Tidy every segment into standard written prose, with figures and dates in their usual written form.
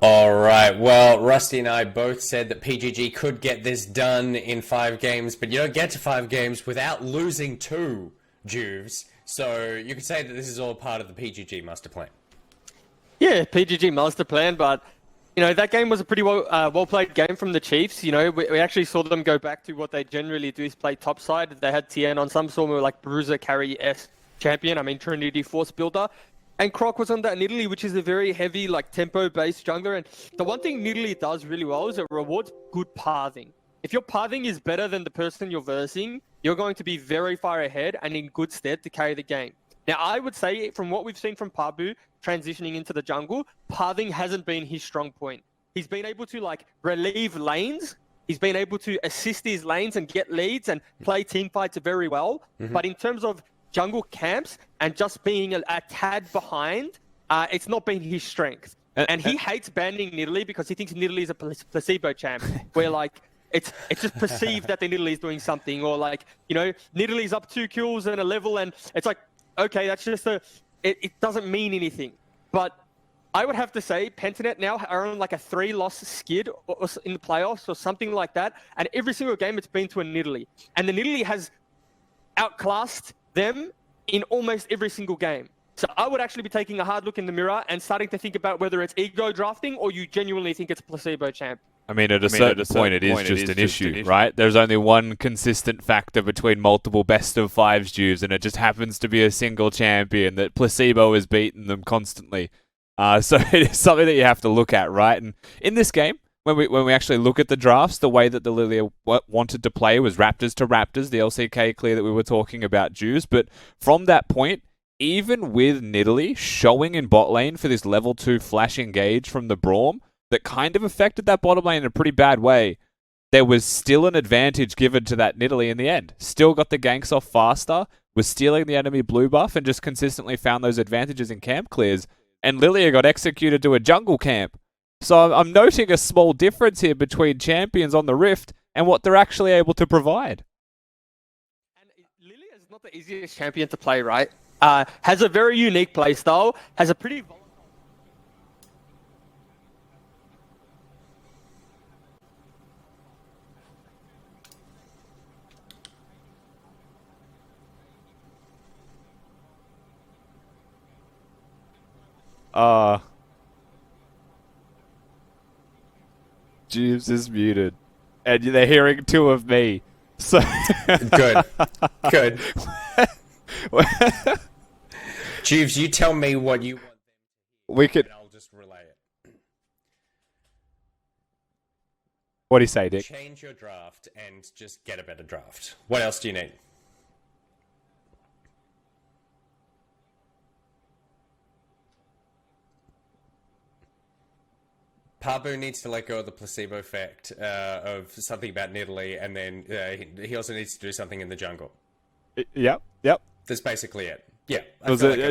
All right. Well, Rusty and I both said that PGG could get this done in 5 games, but you don't get to 5 games without losing two, Juves. So you could say that this is all part of the PGG master plan. Yeah, PGG master plan, but that game was a pretty well played game from the Chiefs. We actually saw them go back to what they generally do is play topside. They had Tien on some sort of like bruiser carry-esque champion. Trinity Force Builder. And Croc was on that Nidalee, which is a very heavy, like, tempo-based jungler. And the one thing Nidalee does really well is it rewards good pathing. If your pathing is better than the person you're versing, you're going to be very far ahead and in good stead to carry the game. Now, I would say, from what we've seen from Pabu transitioning into the jungle, pathing hasn't been his strong point. He's been able to, like, relieve lanes. He's been able to assist his lanes and get leads and play team fights very well. Mm-hmm. But in terms of jungle camps and just being a tad behind, it's not been his strength. And he hates banning Nidalee because he thinks Nidalee is a placebo champ, where like it's just perceived that the Nidalee is doing something, or like, Nidalee's up 2 kills and a level, and it's like, okay, that's just it doesn't mean anything. But I would have to say Pentanet now are on like a 3-loss skid or in the playoffs or something like that, and every single game it's been to a Nidalee, and the Nidalee has outclassed them in almost every single game. So I would actually be taking a hard look in the mirror and starting to think about whether it's ego drafting or you genuinely think it's placebo champ. At a certain point, it is just an issue, right? There's only one consistent factor between multiple best of fives Jews, and it just happens to be a single champion that placebo has beaten them constantly. So it is something that you have to look at, right? And in this game, when we actually look at the drafts, the way that the Lilia wanted to play was Raptors to Raptors, the LCK clear that we were talking about, Jews. But from that point, even with Nidalee showing in bot lane for this level 2 flash engage from the Braum that kind of affected that bottom lane in a pretty bad way, there was still an advantage given to that Nidalee in the end. Still got the ganks off faster, was stealing the enemy blue buff, and just consistently found those advantages in camp clears. And Lilia got executed to a jungle camp. So I'm noting a small difference here between champions on the Rift and what they're actually able to provide. And Lilia is not the easiest champion to play, right? Has a very unique playstyle, has a pretty Jeeves is muted, and they're hearing 2 of me. So Good. Jeeves, you tell me what you want. We could. And I'll just relay it. What do you say, Dick? Change your draft and just get a better draft. What else do you need? Pabu needs to let go of the placebo effect of something about Nidalee, and then he also needs to do something in the jungle. Yep. That's basically it. Yeah.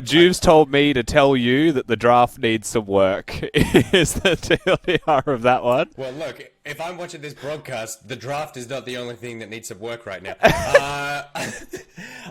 Juves told me to tell you that the draft needs some work. Is the TLDR of that one? Well, look, if I'm watching this broadcast, the draft is not the only thing that needs some work right now.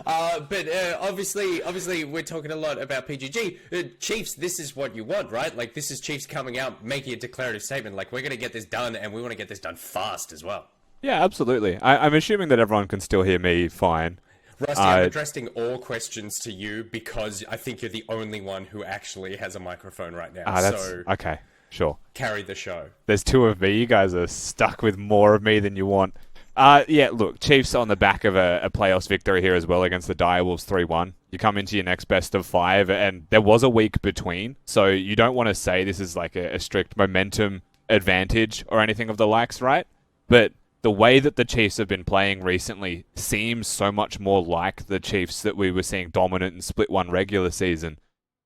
But obviously, we're talking a lot about PGG. Chiefs, this is what you want, right? Like, this is Chiefs coming out, making a declarative statement. Like, we're going to get this done, and we want to get this done fast as well. Yeah, absolutely. I'm assuming that everyone can still hear me fine. Rusty, I'm addressing all questions to you because I think you're the only one who actually has a microphone right now. So okay, sure. Carry the show. There's 2 of me. You guys are stuck with more of me than you want. Yeah, look, Chiefs on the back of a playoffs victory here as well against the Direwolves 3-1. You come into your next best of 5, and there was a week between, so you don't want to say this is like a strict momentum advantage or anything of the likes, right? But the way that the Chiefs have been playing recently seems so much more like the Chiefs that we were seeing dominant in Split 1 regular season.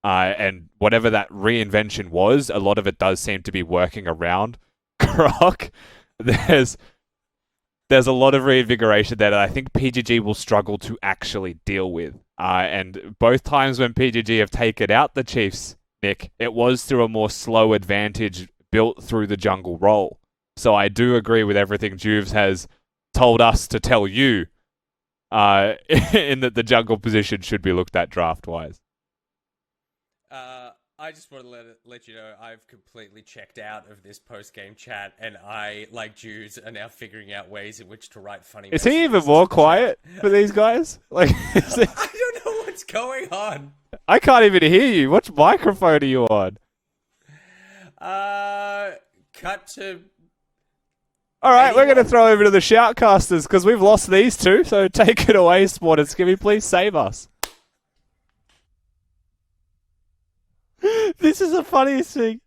And whatever that reinvention was, a lot of it does seem to be working around Croc. There's a lot of reinvigoration there that I think PGG will struggle to actually deal with. And both times when PGG have taken out the Chiefs, Nick, it was through a more slow advantage built through the jungle role. So I do agree with everything Juves has told us to tell you, in that the jungle position should be looked at draft-wise. I just want to let you know I've completely checked out of this post-game chat, and I, like Jews, are now figuring out ways in which to write funny Is he even messages more to quiet chat. for these guys? Like, I don't know what's going on. I can't even hear you. Which microphone are you on? Cut to... All right, we're Anyone? going to throw over to the shoutcasters because we've lost these two. So take it away, Sport and Skimmy. Please save us. This is the funniest thing.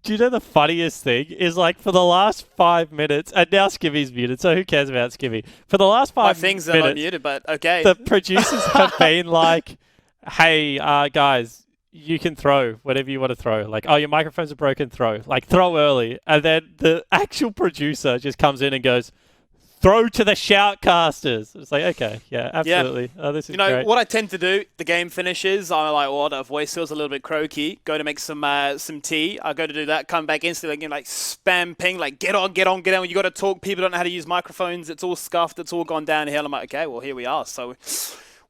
Do you know the funniest thing is, like, for the last 5 minutes, and now Skimmy's muted, so who cares about Skimmy? For the last 5 My minutes, things are not muted, but okay. the producers have been like, hey, guys, you can throw whatever you want to throw. Like, oh, your microphones are broken, throw. Like, throw early. And then the actual producer just comes in and goes, throw to the shoutcasters. It's like, okay, yeah, absolutely. Yeah. Oh, this is You know, great. what I tend to do, the game finishes, I'm like, well, the voice feels a little bit croaky. Go to make some tea. I go to do that, come back instantly, like spam ping, like get on. You got to talk. People don't know how to use microphones. It's all scuffed. It's all gone downhill. I'm like, okay, well, here we are. So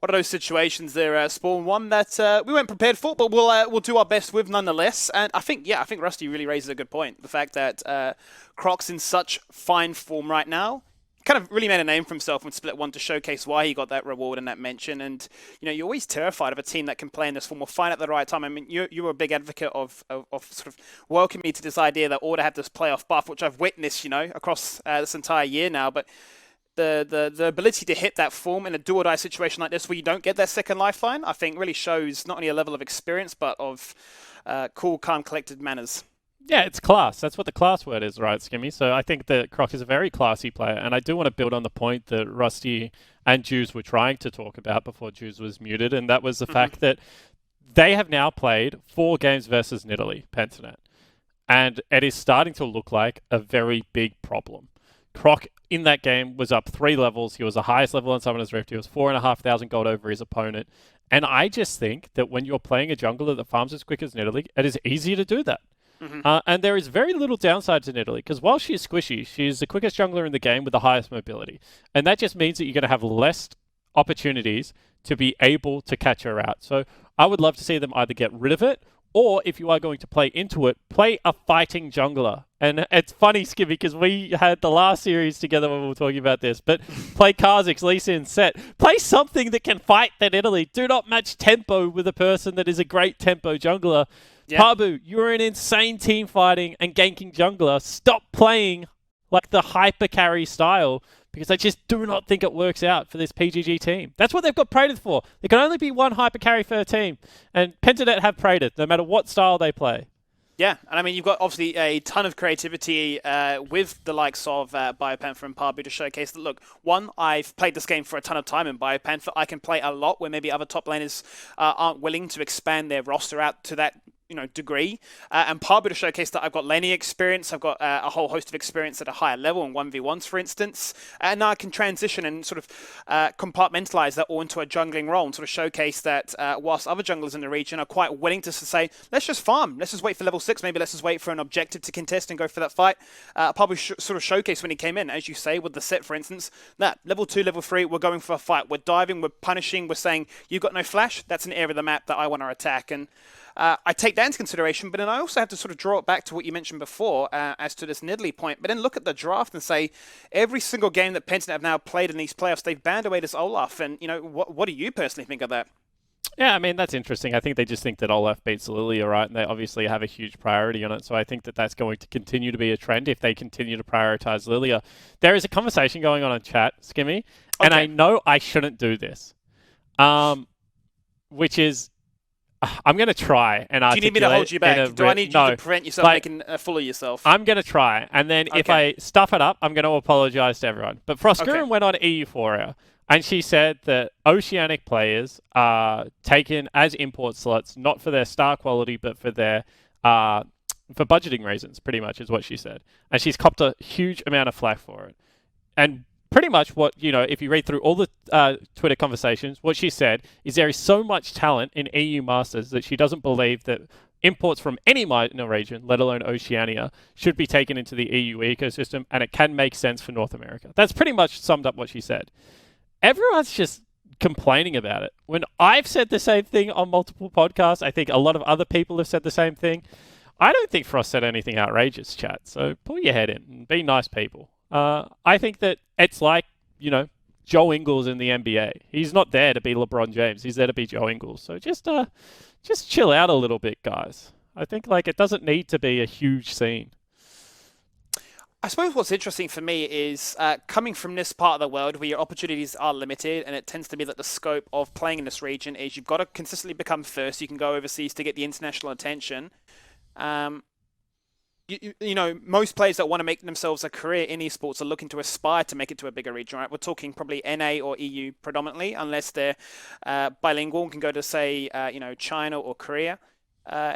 what are those situations there, Spawn? One that we weren't prepared for, but we'll do our best with nonetheless. And I think Rusty really raises a good point. The fact that Croc's in such fine form right now, kind of really made a name for himself when Split 1 to showcase why he got that reward and that mention. And, you know, you're always terrified of a team that can play in this form or find at the right time. I mean, you were a big advocate of sort of welcoming me to this idea that Order have this playoff buff, which I've witnessed, you know, across this entire year now. But the ability to hit that form in a do-or-die situation like this where you don't get that second lifeline, I think really shows not only a level of experience, but of cool, calm, collected manners. Yeah, it's class. That's what the class word is, right, Skimmy? So I think that Croc is a very classy player, and I do want to build on the point that Rusty and Jews were trying to talk about before Jews was muted, and that was the fact that they have now played 4 games versus Nidalee, Pentanet, and it is starting to look like a very big problem. Croc in that game was up 3 levels. He was the highest level on Summoner's Rift. He was 4,500 gold over his opponent. And I just think that when you're playing a jungler that farms as quick as Nidalee, it is easy to do that. And there is very little downside to Nidalee, because while she is squishy, she is the quickest jungler in the game with the highest mobility. And that just means that you're going to have less opportunities to be able to catch her out. So I would love to see them either get rid of it, or if you are going to play into it, play a fighting jungler. And it's funny, Skibby, because we had the last series together when we were talking about this, but play Kha'Zix, Lee Sin, Set. Play something that can fight that Italy. Do not match tempo with a person that is a great tempo jungler. Yeah. Pabu, you're an insane team fighting and ganking jungler. Stop playing like the hyper carry style, because I just do not think it works out for this PGG team. That's what they've got Praetor for. There can only be one hyper carry per team, and Pentanet have Praetor, no matter what style they play. Yeah, and I mean, you've got obviously a ton of creativity with the likes of Biopanther and Pabu to showcase that, look, one, I've played this game for a ton of time in Biopanther. I can play a lot where maybe other top laners aren't willing to expand their roster out to that degree. And Pabu to showcase that I've got laning experience, I've got a whole host of experience at a higher level in 1v1s, for instance. And now I can transition and sort of compartmentalize that all into a jungling role and sort of showcase that whilst other junglers in the region are quite willing to say, let's just farm, let's just wait for level 6, maybe let's just wait for an objective to contest and go for that fight. Pabu sort of showcased when he came in, as you say, with the set, for instance, that level 2, level 3, we're going for a fight, we're diving, we're punishing, we're saying, you've got no flash, that's an area of the map that I want to attack. And I take that into consideration, but then I also have to sort of draw it back to what you mentioned before as to this Nidalee point, but then look at the draft and say, every single game that Pentanet have now played in these playoffs, they've banned away this Olaf, and what do you personally think of that? Yeah, I mean, that's interesting. I think they just think that Olaf beats Lilia, right? And they obviously have a huge priority on it. So I think that that's going to continue to be a trend if they continue to prioritize Lilia. There is a conversation going on in chat, Skimmy, and I know I shouldn't do this, which is, I'm going to try and articulate. Do you need me to hold you back? Do I need you to prevent yourself making a fool of yourself? I'm going to try, and then if I stuff it up, I'm going to apologize to everyone. But Froskurin went on EU4, and she said that Oceanic players are taken as import slots, not for their star quality, but for their for budgeting reasons, pretty much, is what she said. And she's copped a huge amount of flack for it. And pretty much what, if you read through all the Twitter conversations, what she said is there is so much talent in EU Masters that she doesn't believe that imports from any minor region, let alone Oceania, should be taken into the EU ecosystem, and it can make sense for North America. That's pretty much summed up what she said. Everyone's just complaining about it. When I've said the same thing on multiple podcasts, I think a lot of other people have said the same thing. I don't think Frost said anything outrageous, chat. So pull your head in and be nice people. I think that it's like, Joe Ingles in the NBA. He's not there to be LeBron James. He's there to be Joe Ingles. So just chill out a little bit, guys. I think it doesn't need to be a huge scene. I suppose what's interesting for me is coming from this part of the world where your opportunities are limited, and it tends to be that the scope of playing in this region is you've got to consistently become first. You can go overseas to get the international attention. Most players that want to make themselves a career in esports are looking to aspire to make it to a bigger region, right? We're talking probably NA or EU predominantly, unless they're bilingual and can go to, say, China or Korea.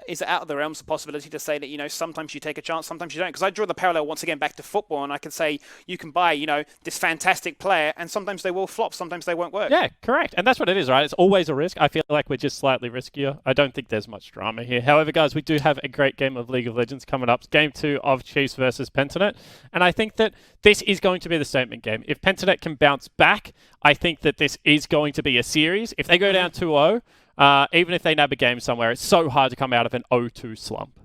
Is it out of the realms of possibility to say that, sometimes you take a chance, sometimes you don't? Because I draw the parallel once again back to football, and I can say you can buy, this fantastic player, and sometimes they will flop, sometimes they won't work. Yeah, correct. And that's what it is, right? It's always a risk. I feel like we're just slightly riskier. I don't think there's much drama here. However, guys, we do have a great game of League of Legends coming up. Game 2 of Chiefs versus Pentanet. And I think that this is going to be the statement game. If Pentanet can bounce back, I think that this is going to be a series. If they go down 2-0, even if they nab a game somewhere, it's so hard to come out of an 0-2 slump.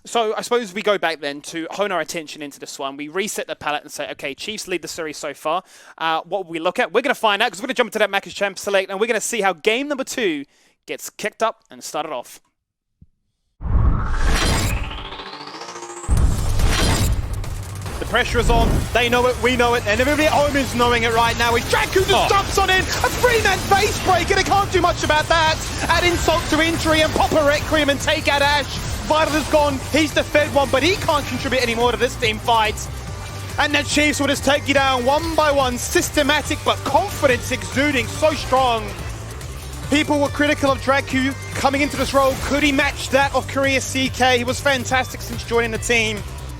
So I suppose we go back then to hone our attention into this one. We reset the palette and say, okay, Chiefs lead the series so far. What will we look at? We're going to find out because we're going to jump into that Macca's Champ Select and we're going to see how game number 2 gets kicked up and started off. The pressure is on, they know it, we know it, and everybody at home is knowing it right now. It's Draku just jumps on in, a three-man face break, and I can't do much about that. Add insult to injury and pop a Requiem and take out Ash. Vital is gone, he's the fed one, but he can't contribute anymore to this team fight. And the Chiefs will just take you down one by one, systematic but confidence exuding, so strong. People were critical of Draku coming into this role. Could he match that of Korea CK? He was fantastic since joining the team.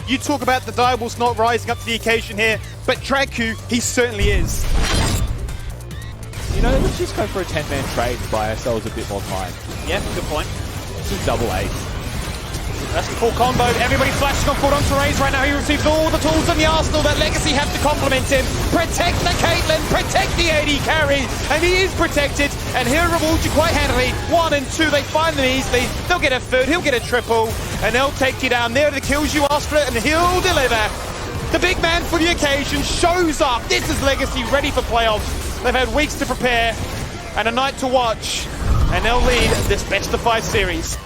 You talk about the Diables not rising up to the occasion here, but Draku, he certainly is. Let's just go for a 10-man trade and buy ourselves a bit more time. Yeah, good point. This is double 8. That's the full combo. Everybody flashing on full on to Raze right now. He receives all the tools in the arsenal that Legacy have to complement him. Protect the Caitlyn, protect the AD carry, and he is protected, and he'll reward you quite handily. 1 and 2, they find them easily. They'll get a third, he'll get a triple, and they'll take you down. There are the kills you asked for it, and he'll deliver. The big man for the occasion shows up. This is Legacy ready for playoffs. They've had weeks to prepare, and a night to watch, and they'll lead this best of 5 series.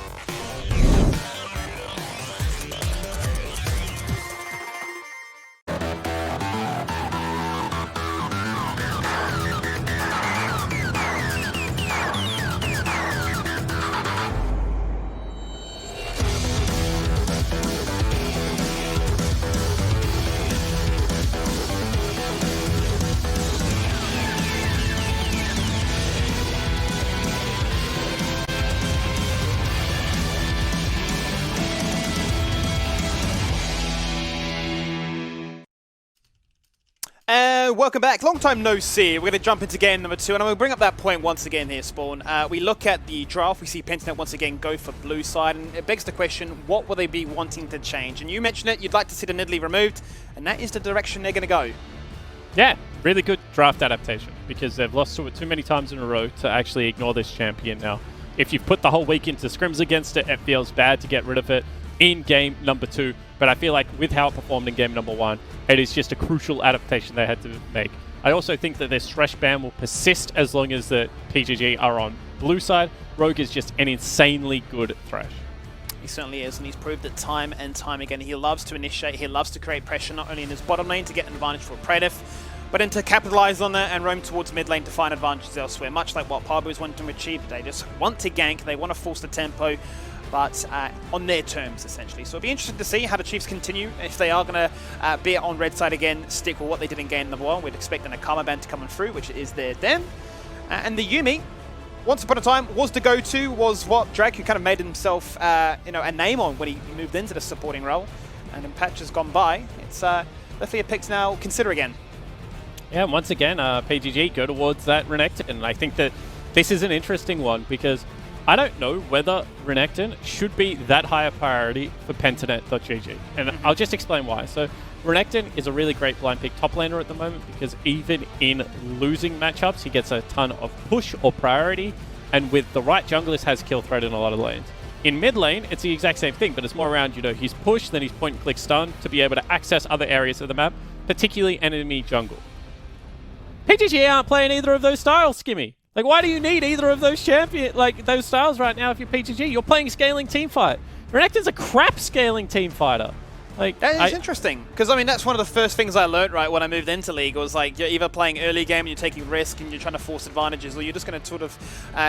Welcome back. Long time no see. We're going to jump into game number 2, and I'm going to bring up that point once again here, Spawn. We look at the draft. We see Pentanet once again go for blue side, and it begs the question, what will they be wanting to change? And you mentioned it, you'd like to see the Nidalee removed, and that is the direction they're going to go. Yeah, really good draft adaptation, because they've lost to it too many times in a row to actually ignore this champion now. If you've put the whole week into scrims against it, it feels bad to get rid of it in game number 2. But I feel like with how it performed in game number 1, it is just a crucial adaptation they had to make. I also think that this Thresh ban will persist as long as the PGG are on blue side. Rogue is just an insanely good Thresh. He certainly is, and he's proved it time and time again. He loves to initiate, he loves to create pressure, not only in his bottom lane to get an advantage for Predif, but then to capitalize on that and roam towards mid lane to find advantages elsewhere, much like what Parbu is wanting to achieve. They just want to gank, they want to force the tempo, but on their terms, essentially. So it'll be interesting to see how the Chiefs continue. If they are going to be on red side again, stick with what they did in game number 1. We'd expect an Akama ban to come through, which is there then. And the Yuumi, once upon a time, was the go-to, was what Draku kind of made himself a name on when he moved into the supporting role. And in patches gone by, it's definitely a pick to now consider again. Yeah, and once again, PGG go towards that Renekton. And I think that this is an interesting one because I don't know whether Renekton should be that high a priority for Pentanet.gg. And I'll just explain why. So Renekton is a really great blind pick top laner at the moment because even in losing matchups, he gets a ton of push or priority, and with the right junglist has kill threat in a lot of lanes. In mid lane, it's the exact same thing, but it's more around, his push, then his point and click stun to be able to access other areas of the map, particularly enemy jungle. PGG aren't playing either of those styles, Skimmy. Like, why do you need either of those those styles right now if you're PGG? You're playing scaling teamfight. Renekton's a crap scaling team fighter. Like, that is interesting, because I mean that's one of the first things I learned right when I moved into League was like you're either playing early game and you're taking risk and you're trying to force advantages, or you're just going to sort of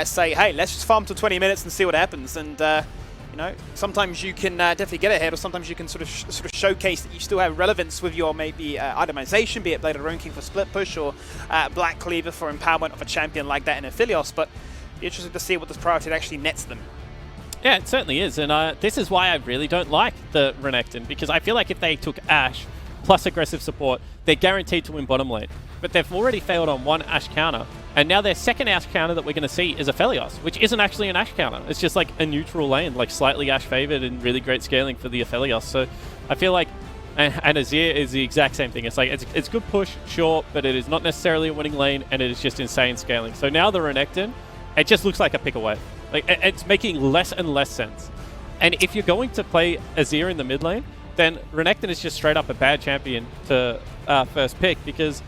say, hey, let's just farm till 20 minutes and see what happens. And sometimes you can definitely get ahead, or sometimes you can sort of showcase that you still have relevance with your maybe itemization, be it Blade of the Ruin King for split push or Black Cleaver for empowerment of a champion like that in Aphelios. But be interesting to see what this priority actually nets them. Yeah, it certainly is, and this is why I really don't like the Renekton, because I feel like if they took Ashe plus aggressive support, they're guaranteed to win bottom lane. But they've already failed on one Ashe counter, and now their second Ashe counter that we're going to see is Aphelios, which isn't actually an Ashe counter. It's just like a neutral lane, like slightly Ashe favored and really great scaling for the Aphelios. So I feel like, and Azir is the exact same thing. It's like, it's good push, sure, but it is not necessarily a winning lane, and it is just insane scaling. So now the Renekton, it just looks like a pick away. Like, it's making less and less sense. And if you're going to play Azir in the mid lane, then Renekton is just straight up a bad champion to first pick, because,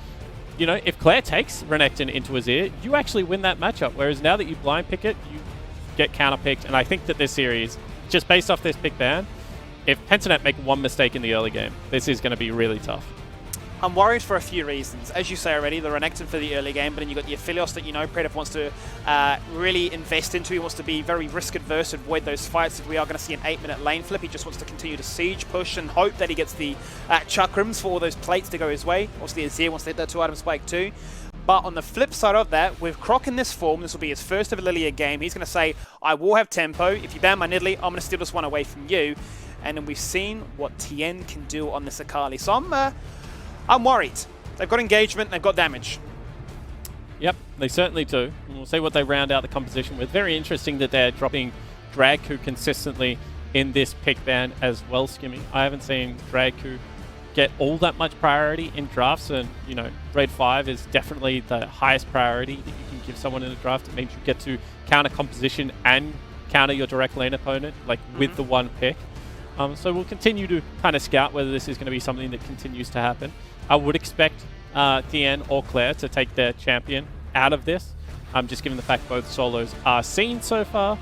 if Claire takes Renekton into Azir, you actually win that matchup. Whereas now that you blind pick it, you get counter-picked. And I think that this series, just based off this pick ban, if Pentanet make one mistake in the early game, this is going to be really tough. I'm worried for a few reasons. As you say already, the Renekton for the early game, but then you've got the Aphelios that Predator wants to really invest into. He wants to be very risk-adverse, avoid those fights. If we are going to see an 8-minute lane flip, he just wants to continue to siege, push, and hope that he gets the chakrams for all those plates to go his way. Obviously, Azir wants to hit that 2-item spike too. But on the flip side of that, with Croc in this form, this will be his first of a Lilia game. He's going to say, I will have tempo. If you ban my Nidalee, I'm going to steal this one away from you. And then we've seen what Tien can do on this Akali. So I'm worried. They've got engagement, they've got damage. Yep, they certainly do. And we'll see what they round out the composition with. Very interesting that they're dropping Dragku consistently in this pick ban as well, Skimmy. I haven't seen Dragku get all that much priority in drafts, and grade 5 is definitely the highest priority that you can give someone in a draft. It means you get to counter composition and counter your direct lane opponent, like with the one pick. So we'll continue to kind of scout whether this is going to be something that continues to happen. I would expect Tien or Claire to take their champion out of this, just given the fact both solos are seen so far.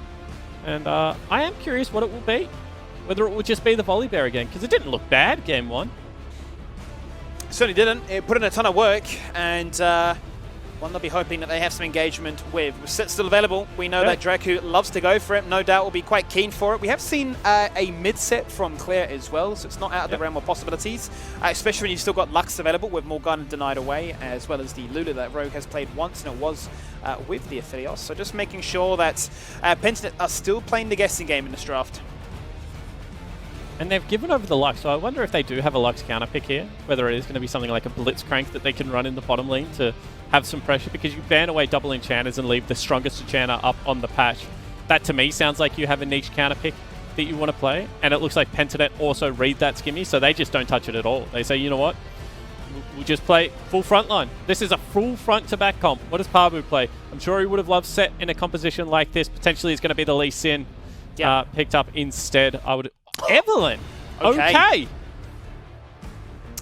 And I am curious what it will be. Whether it will just be the Volibear again, because it didn't look bad game 1. Certainly didn't. It put in a ton of work, and one they'll be hoping that they have some engagement with. Set's still available. We know that Dragku loves to go for it. No doubt will be quite keen for it. We have seen a mid-set from Claire as well, so it's not out of the realm of possibilities, especially when you've still got Lux available with Morgana denied away, as well as the Lulu that Rogue has played once, and it was with the Aphelios. So just making sure that Pentanet are still playing the guessing game in this draft. And they've given over the Lux, so I wonder if they do have a Lux counter pick here, whether it is going to be something like a Blitzcrank that they can run in the bottom lane to have some pressure, because you ban away double enchanters and leave the strongest enchanter up on the patch. That to me sounds like you have a niche counter pick that you want to play, and it looks like Pentanet also read that, Skimmy, so they just don't touch it at all. They say, you know what, we'll just play full front line. This is a full front to back comp. What does Parbu play? I'm sure he would have loved Set in a composition like this. Potentially is going to be the Lee Sin picked up instead. I would... Evelyn!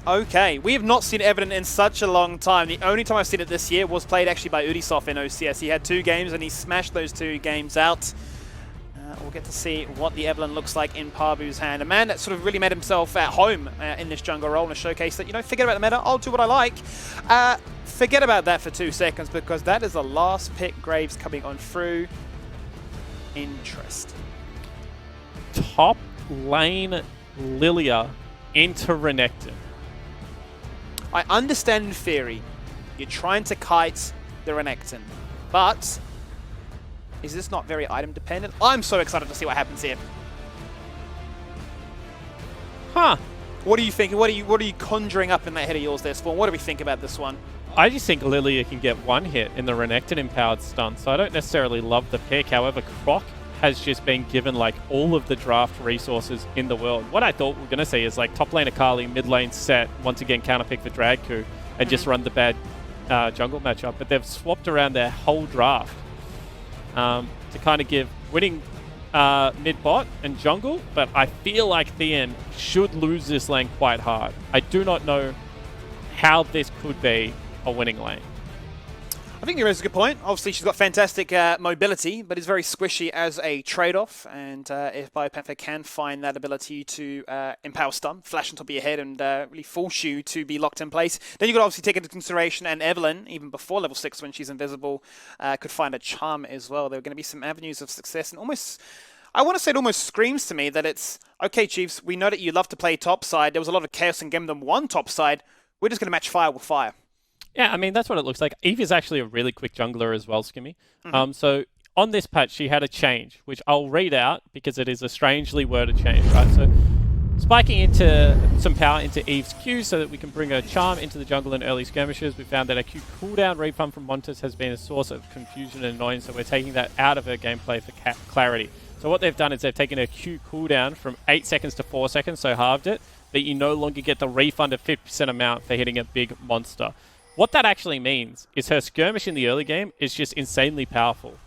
Okay, we have not seen Evelyn in such a long time. The only time I've seen it this year was played actually by Udisoft in OCS. He had 2 games and he smashed those 2 games out. We'll get to see what the Evelyn looks like in Parbu's hand. A man that sort of really made himself at home in this jungle role and a showcase that, forget about the meta, I'll do what I like. Forget about that for 2 seconds, because that is the last pick. Graves coming on through. Interesting. Top lane Lilia into Renekton. I understand in theory you're trying to kite the Renekton, but is this not very item dependent? I'm so excited to see what happens here. Huh. What are you thinking? What are you conjuring up in that head of yours there, Spawn? What do we think about this one? I just think Lilia can get one hit in the Renekton empowered stun, so I don't necessarily love the pick. However, Croc has just been given like all of the draft resources in the world. What I thought we were going to see is like top lane Akali, mid lane Set, once again counterpick the Dragku, and just run the bad jungle matchup. But they've swapped around their whole draft to kind of give winning mid bot and jungle, but I feel like Thien should lose this lane quite hard. I do not know how this could be a winning lane. I think you raise a good point. Obviously, she's got fantastic mobility, but is very squishy as a trade-off. And if BioPanther can find that ability to empower stun, flash on top of your head, and really force you to be locked in place, then you've got to obviously take into consideration, and Evelyn, even before level 6 when she's invisible, could find a charm as well. There are going to be some avenues of success, and almost, I want to say it almost screams to me that it's, okay, Chiefs, we know that you love to play top side. There was a lot of chaos in Game 1 top side. We're just going to match fire with fire. Yeah, I mean, that's what it looks like. Eve is actually a really quick jungler as well, Skimmy. So on this patch, she had a change, which I'll read out because it is a strangely worded change, right? So spiking into some power into Eve's Q so that we can bring her charm into the jungle in early skirmishes. We found that a Q cooldown refund from Montes has been a source of confusion and annoyance, so we're taking that out of her gameplay for clarity. So what they've done is they've taken her Q cooldown from 8 seconds to 4 seconds, so halved it, but you no longer get the refund of 50% amount for hitting a big monster. What that actually means is her skirmish in the early game is just insanely powerful.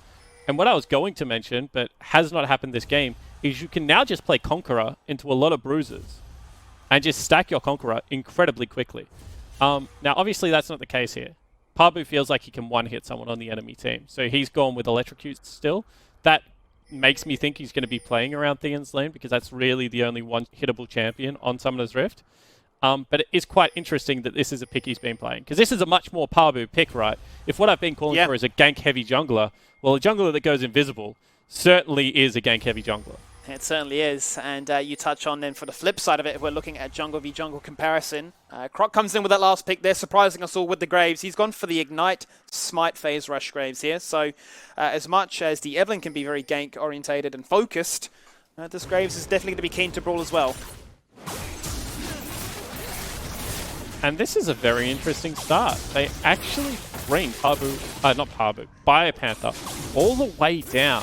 And what I was going to mention, but has not happened this game, is you can now just play Conqueror into a lot of bruises and just stack your Conqueror incredibly quickly. Now, obviously, that's not the case here. Pabu feels like he can one-hit someone on the enemy team, so he's gone with Electrocute still. That makes me think he's going to be playing around Theon's lane because that's really the only one-hittable champion on Summoner's Rift. But it is quite interesting that this is a pick he's been playing. Because this is a much more Pabu pick, right? If what I've been calling for is a gank-heavy jungler, well, a jungler that goes invisible certainly is a gank-heavy jungler. It certainly is. And you touch on then for the flip side of it, if we're looking at jungle v jungle comparison, Croc comes in with that last pick there, surprising us all with the Graves. He's gone for the Ignite Smite phase rush Graves here. So as much as the Evelyn can be very gank-orientated and focused, this Graves is definitely going to be keen to brawl as well. And this is a very interesting start. They actually bring BioPanther all the way down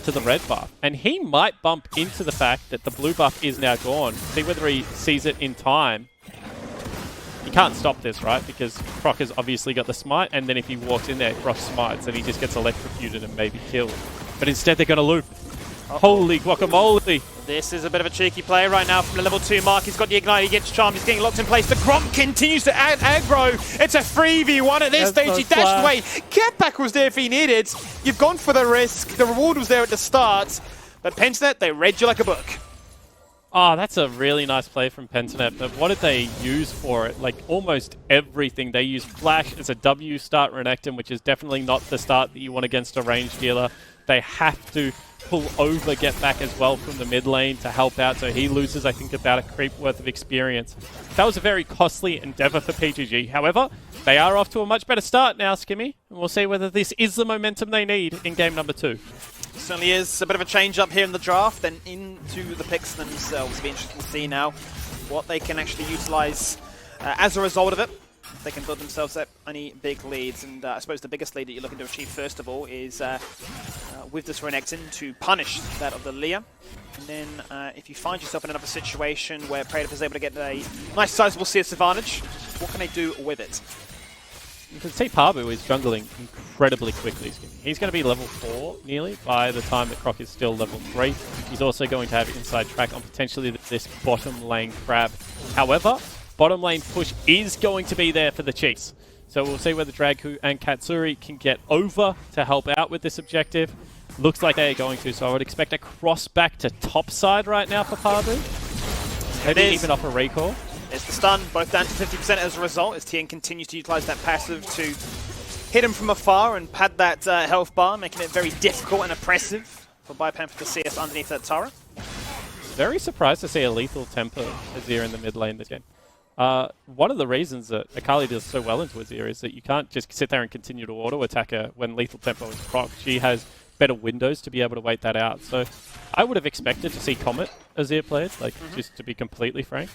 to the red buff. And he might bump into the fact that the blue buff is now gone. See whether he sees it in time. He can't stop this, right? Because Croc has obviously got the smite, and then if he walks in there, Croc smites, and he just gets electrocuted and maybe killed. But instead they're going to loop. Holy guacamole! This is a bit of a cheeky play right now from the level 2 mark. He's got the Ignite, he gets charmed, he's getting locked in place. The Gromp continues to add aggro. It's a 3v1 at this stage. He dashed away. Get back was there if he needed. You've gone for the risk. The reward was there at the start. But Pentanet, they read you like a book. Oh, that's a really nice play from Pentanet, but what did they use for it? Like, almost everything. They used Flash as a W start Renekton, which is definitely not the start that you want against a ranged healer. They have to pull over Get Back as well from the mid lane to help out, so he loses, I think, about a creep worth of experience. That was a very costly endeavor for PGG. However, they are off to a much better start now, Skimmy, and we'll see whether this is the momentum they need in game number 2. Certainly is a bit of a change up here in the draft and into the picks themselves. It'll be interesting to see now what they can actually utilize as a result of it. They can build themselves up any big leads, and I suppose the biggest lead that you're looking to achieve first of all is with this Renekton to punish that of the Leah. And then if you find yourself in another situation where Praetor is able to get a nice sizable CS advantage, what can they do with it? You can see Pabu is jungling incredibly quickly. He's going to be level 4 nearly by the time that Croc is still level 3. He's also going to have inside track on potentially this bottom lane crab. However, bottom lane push is going to be there for the Chiefs. So we'll see whether Dragku and Katsuri can get over to help out with this objective. Looks like they are going to, so I would expect a cross back to top side right now for Pabu. Maybe even off a recall. It's the stun, both down to 50% as a result, as Tien continues to utilize that passive to hit him from afar and pad that health bar, making it very difficult and oppressive for BioPanther to see us underneath that turret. Very surprised to see a lethal tempo Azir in the mid lane this game. One of the reasons that Akali does so well into Azir is that you can't just sit there and continue to auto-attack her when lethal tempo is proc. She has better windows to be able to wait that out. So I would have expected to see Comet Azir played, like just to be completely frank.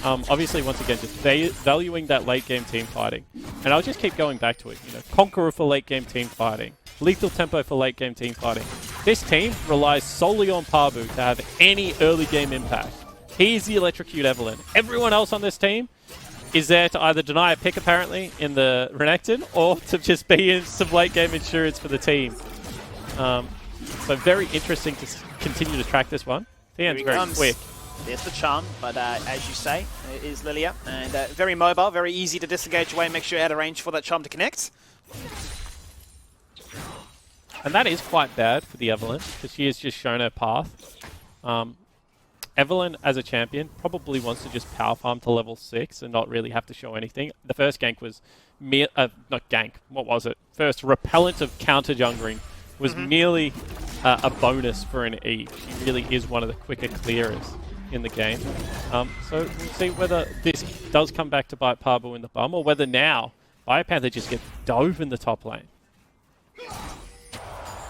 Obviously, once again, just valuing that late game team fighting. And I'll just keep going back to it. You know, Conqueror for late game team fighting. Lethal tempo for late game team fighting. this team relies solely on Parbu to have any early game impact. He's the electrocute Evelyn. Everyone else on this team is there to either deny a pick, apparently, in the Renekton, or to just be in some late game insurance for the team. So very interesting to continue to track this one. Tian's very quick. There's the charm, but as you say, it is Lilia. And very mobile, very easy to disengage away, make sure you're out of range for that charm to connect. And that is quite bad for the Evelyn, because she has just shown her path. Evelyn, as a champion, probably wants to just power farm to level 6 and not really have to show anything. The first gank was not gank, what was it? First repellent of counter jungling was merely a bonus for an E. She really is one of the quicker clearers in the game. So we'll see whether this does come back to bite Parbu in the bum, or whether now Biopanther just gets dove in the top lane.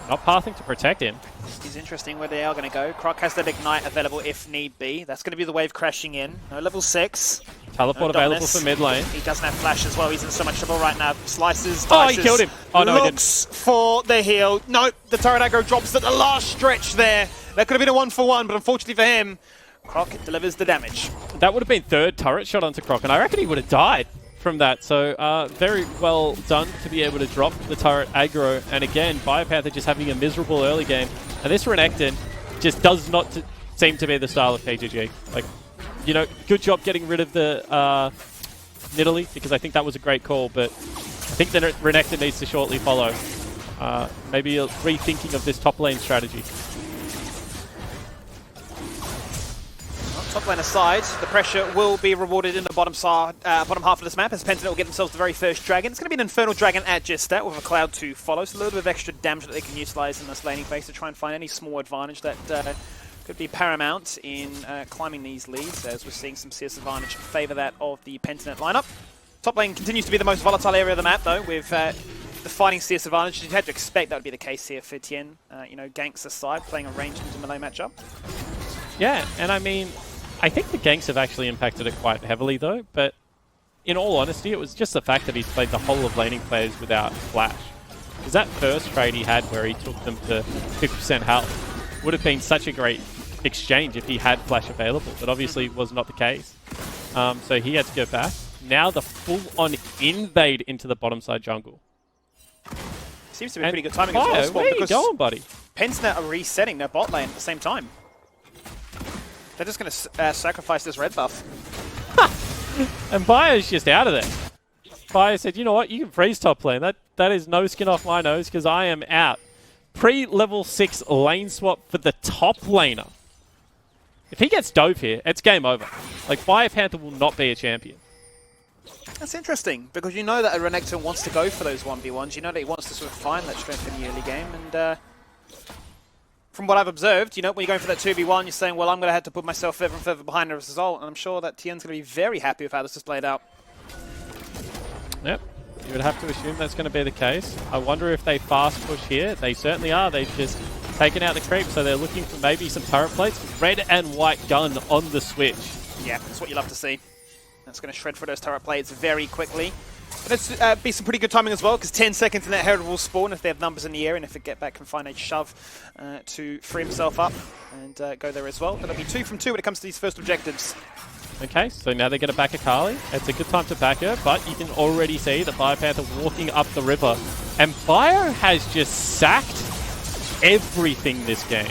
Not pathing to protect him. It's interesting where they are going to go. Croc has that Ignite available if need be. That's going to be the wave crashing in. No level 6. Teleport available for mid lane. He doesn't have flash as well. He's in so much trouble right now. Slices, dices. Oh, he killed him. Oh, no, looks for the heal. No, the turret aggro drops at the last stretch there. That could have been a 1-for-1, but unfortunately for him, Croc delivers the damage. That would have been third turret shot onto Croc, and I reckon he would have died from that. So very well done to be able to drop the turret aggro. And again, Biopanther just having a miserable early game. And this Renekton just does not seem to be the style of PGG. Like, you know, good job getting rid of the Nidalee, because I think that was a great call, but I think the Renekton needs to shortly follow. Maybe a rethinking of this top lane strategy. Top lane aside, the pressure will be rewarded in the bottom half of this map as Pentanet will get themselves the very first dragon. It's going to be an Infernal Dragon at just that with a Cloud to follow, so a little bit of extra damage that they can utilise in this laning phase to try and find any small advantage that could be paramount in climbing these leads, as we're seeing some CS advantage favour that of the Pentanet lineup. Top lane continues to be the most volatile area of the map though, with the fighting CS advantage. You had to expect that would be the case here for Tien. You know, ganks aside, playing a ranged into melee matchup. Yeah, and I mean, I think the ganks have actually impacted it quite heavily though, but in all honesty, it was just the fact that he's played the whole of laning players without flash. Because that first trade he had where he took them to 50% health would have been such a great exchange if he had flash available, but obviously was not the case. So he had to go back. Now the full-on invade into the bottom side jungle. Seems to be pretty good timing as well. Where are you going, buddy? Pentanet are resetting their bot lane at the same time. They're just going to sacrifice this red buff. And Bio's just out of there. Bio said, you know what, you can freeze top lane. That is no skin off my nose because I am out. Pre-level 6 lane swap for the top laner. If he gets dove here, it's game over. Like, Biopanther will not be a champion. That's interesting, because you know that a Renekton wants to go for those 1v1s. You know that he wants to sort of find that strength in the early game, and from what I've observed, you know, when you're going for that 2v1, you're saying, well, I'm going to have to put myself further and further behind the result, and I'm sure that Tien's going to be very happy with how this is played out. Yep, you would have to assume that's going to be the case. I wonder if they fast push here. They certainly are. They've just taken out the creep, so they're looking for maybe some turret plates. Red and white gun on the switch. Yeah, that's what you love to see. That's going to shred for those turret plates very quickly. But it's be some pretty good timing as well, because 10 seconds in that Herald will spawn if they have numbers in the air, and if it get back can find a shove to free himself up and go there as well. That'll be 2 from 2 when it comes to these first objectives. Okay, so now they're going to back Akali. It's a good time to back her, but you can already see the Biopanther walking up the river. And Bio has just sacked everything this game.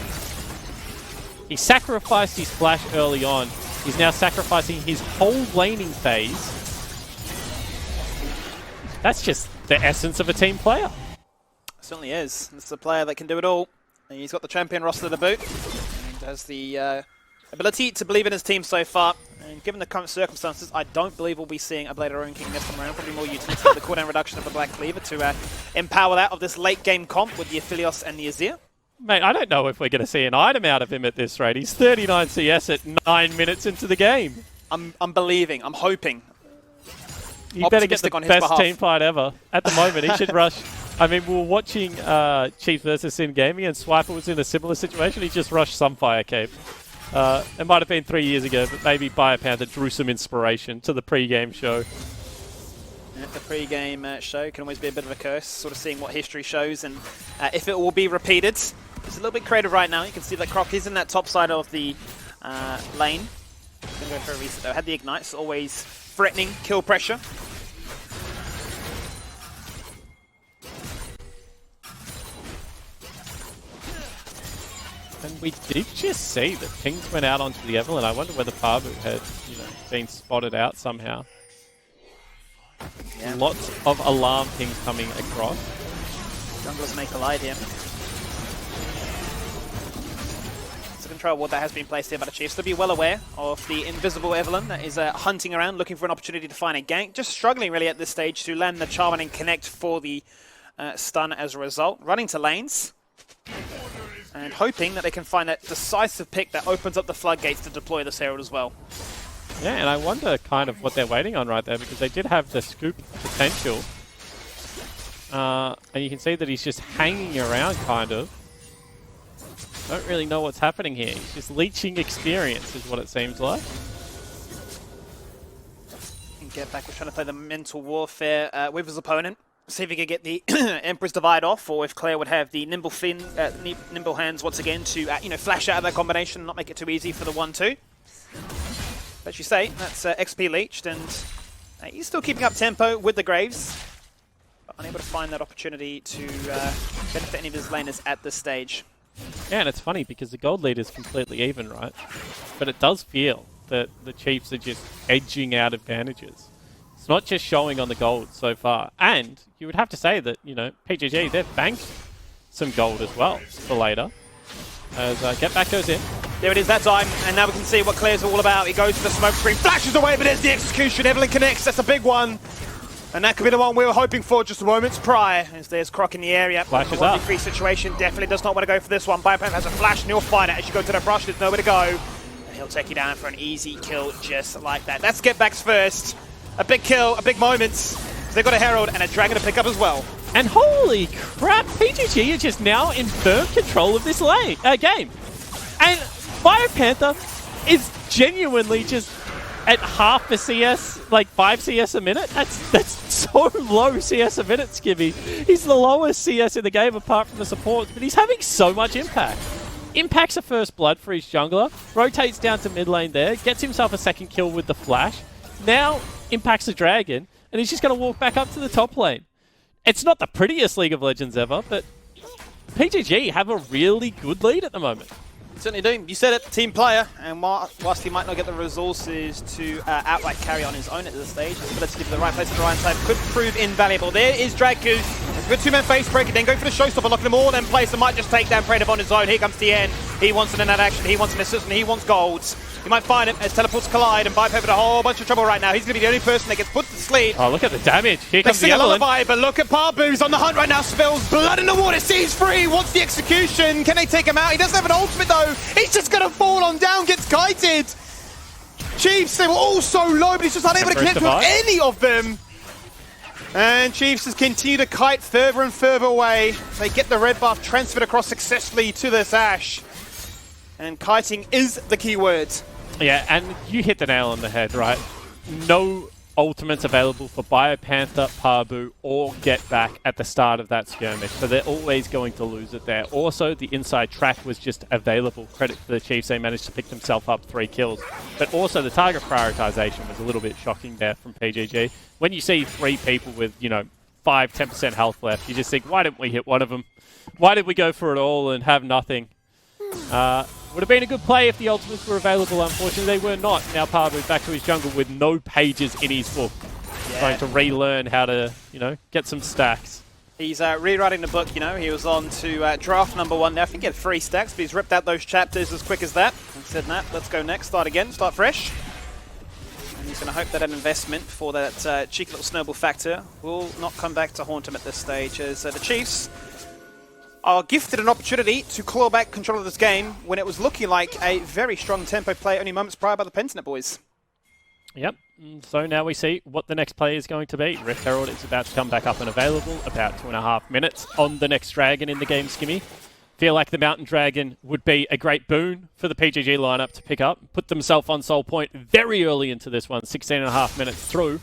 He sacrificed his flash early on. He's now sacrificing his whole laning phase. That's just the essence of a team player. Certainly is. It's a player that can do it all. And he's got the champion roster to boot. And has the ability to believe in his team so far. And given the current circumstances, I don't believe we'll be seeing a Blade of Ruin King this time around. Probably more utility of the cooldown reduction of the Black Cleaver to empower that of this late game comp with the Aphelios and the Azir. Mate, I don't know if we're going to see an item out of him at this rate. He's 39 CS at 9 minutes into the game. I'm believing. I'm hoping. You better get the best team fight ever. At the moment, he should rush. I mean, we were watching Chiefs versus Sin Gaming, and Swiper was in a similar situation. He just rushed Sunfire Cave. It might have been 3 years ago, but maybe Biopanther drew some inspiration to the pre-game show. The pre-game show can always be a bit of a curse, sort of seeing what history shows and if it will be repeated. It's a little bit creative right now. You can see that Croc is in that top side of the lane. Gonna go for a reset though. Had the ignite, so always threatening kill pressure. And we did just see that pings went out onto the Evelyn. I wonder whether Parbu had, been spotted out somehow. Yeah. Lots of alarm pings coming across. Junglers make a light here. So control ward that has been placed here by the Chiefs. They'll be well aware of the invisible Evelyn that is hunting around, looking for an opportunity to find a gank. Just struggling really at this stage to land the charm and connect for the stun as a result. Running to lanes. And hoping that they can find that decisive pick that opens up the floodgates to deploy this Herald as well. Yeah, and I wonder kind of what they're waiting on right there, because they did have the scoop potential. And you can see that he's just hanging around, kind of. Don't really know what's happening here. He's just leeching experience, is what it seems like. And get back, we're trying to play the mental warfare with his opponent. See if he could get the Emperor's Divide off, or if Claire would have the nimble hands once again to flash out of that combination and not make it too easy for the 1-2. But as you say, that's XP leached, and he's still keeping up tempo with the Graves, but unable to find that opportunity to benefit any of his laners at this stage. Yeah, and it's funny because the gold lead is completely even, right? But it does feel that the Chiefs are just edging out advantages. It's not just showing on the gold so far. And you would have to say that, PGG, they've banked some gold as well for later. As Get Back goes in. There it is that time, and now we can see what Claire's all about. He goes to the smoke screen, flashes away, but there's the execution. Evelyn connects, that's a big one. And that could be the one we were hoping for just moments prior, as there's Croc in the area. Flashes the up. 1v3 situation definitely does not want to go for this one. Biopamp has a flash, and he'll find it as you go to the brush. There's nowhere to go. And he'll take you down for an easy kill just like that. That's Get Back's first. A big kill, a big moment. So they've got a Herald and a Dragon to pick up as well. And holy crap, PGG are just now in firm control of this game. And Biopanther is genuinely just at half a CS, like 5 CS a minute. That's so low CS a minute, Skibby. He's the lowest CS in the game apart from the supports, but he's having so much impact. Impacts a first blood for his jungler, rotates down to mid lane there, gets himself a second kill with the flash, now impacts the dragon, and he's just going to walk back up to the top lane. It's not the prettiest League of Legends ever, but PGG have a really good lead at the moment. Certainly do. You said it, team player, and whilst he might not get the resources to outright carry on his own at this stage, his ability to be the right place at the right time could prove invaluable. There is Draggoose. A good two-man face breaker, then going for the showstopper, locking them all in place, and might just take down Predator on his own. Here comes Tien. He wants an action, he wants an assist, and he wants golds. You might find him as teleports collide and bypass a whole bunch of trouble right now. He's going to be the only person that gets put to sleep. Oh, look at the damage. Here They comes sing the a Evelyn. lullaby, but look at Parbu. He's on the hunt right now. Spills blood in the water. Sees free. Wants the execution. Can they take him out? He doesn't have an ultimate though. He's just going to fall on down. Gets kited. Chiefs, they were all so low, but he's just unable to connect with any of them. And Chiefs has continued to kite further and further away. They get the red buff transferred across successfully to this Ashe. And kiting is the key word. Yeah, and you hit the nail on the head, right? No ultimates available for Biopanther, Parbu, or Get Back at the start of that skirmish, so they're always going to lose it there. Also, the inside track was just available. Credit to the Chiefs, they managed to pick themselves up 3 kills. But also, the target prioritization was a little bit shocking there from PGG. When you see 3 people with, 5-10% health left, you just think, why didn't we hit one of them? Why did we go for it all and have nothing? Would have been a good play if the ultimates were available. Unfortunately, they were not. Now Parbu back to his jungle with no pages in his book. Yeah. Trying to relearn how to, get some stacks. He's rewriting the book, He was on to draft number 1 there. I think he had 3 stacks, but he's ripped out those chapters as quick as that. And said, nah, let's go next. Start again. Start fresh. And he's going to hope that an investment for that cheeky little snowball factor will not come back to haunt him at this stage, as the Chiefs are gifted an opportunity to claw back control of this game when it was looking like a very strong tempo play only moments prior by the Pentanet boys. Yep. So now we see what the next play is going to be. Rift Herald is about to come back up and available. About 2.5 minutes on the next dragon in the game, Skimmy. Feel like the Mountain Dragon would be a great boon for the PGG lineup to pick up. Put themselves on soul point very early into this one, 16.5 minutes through.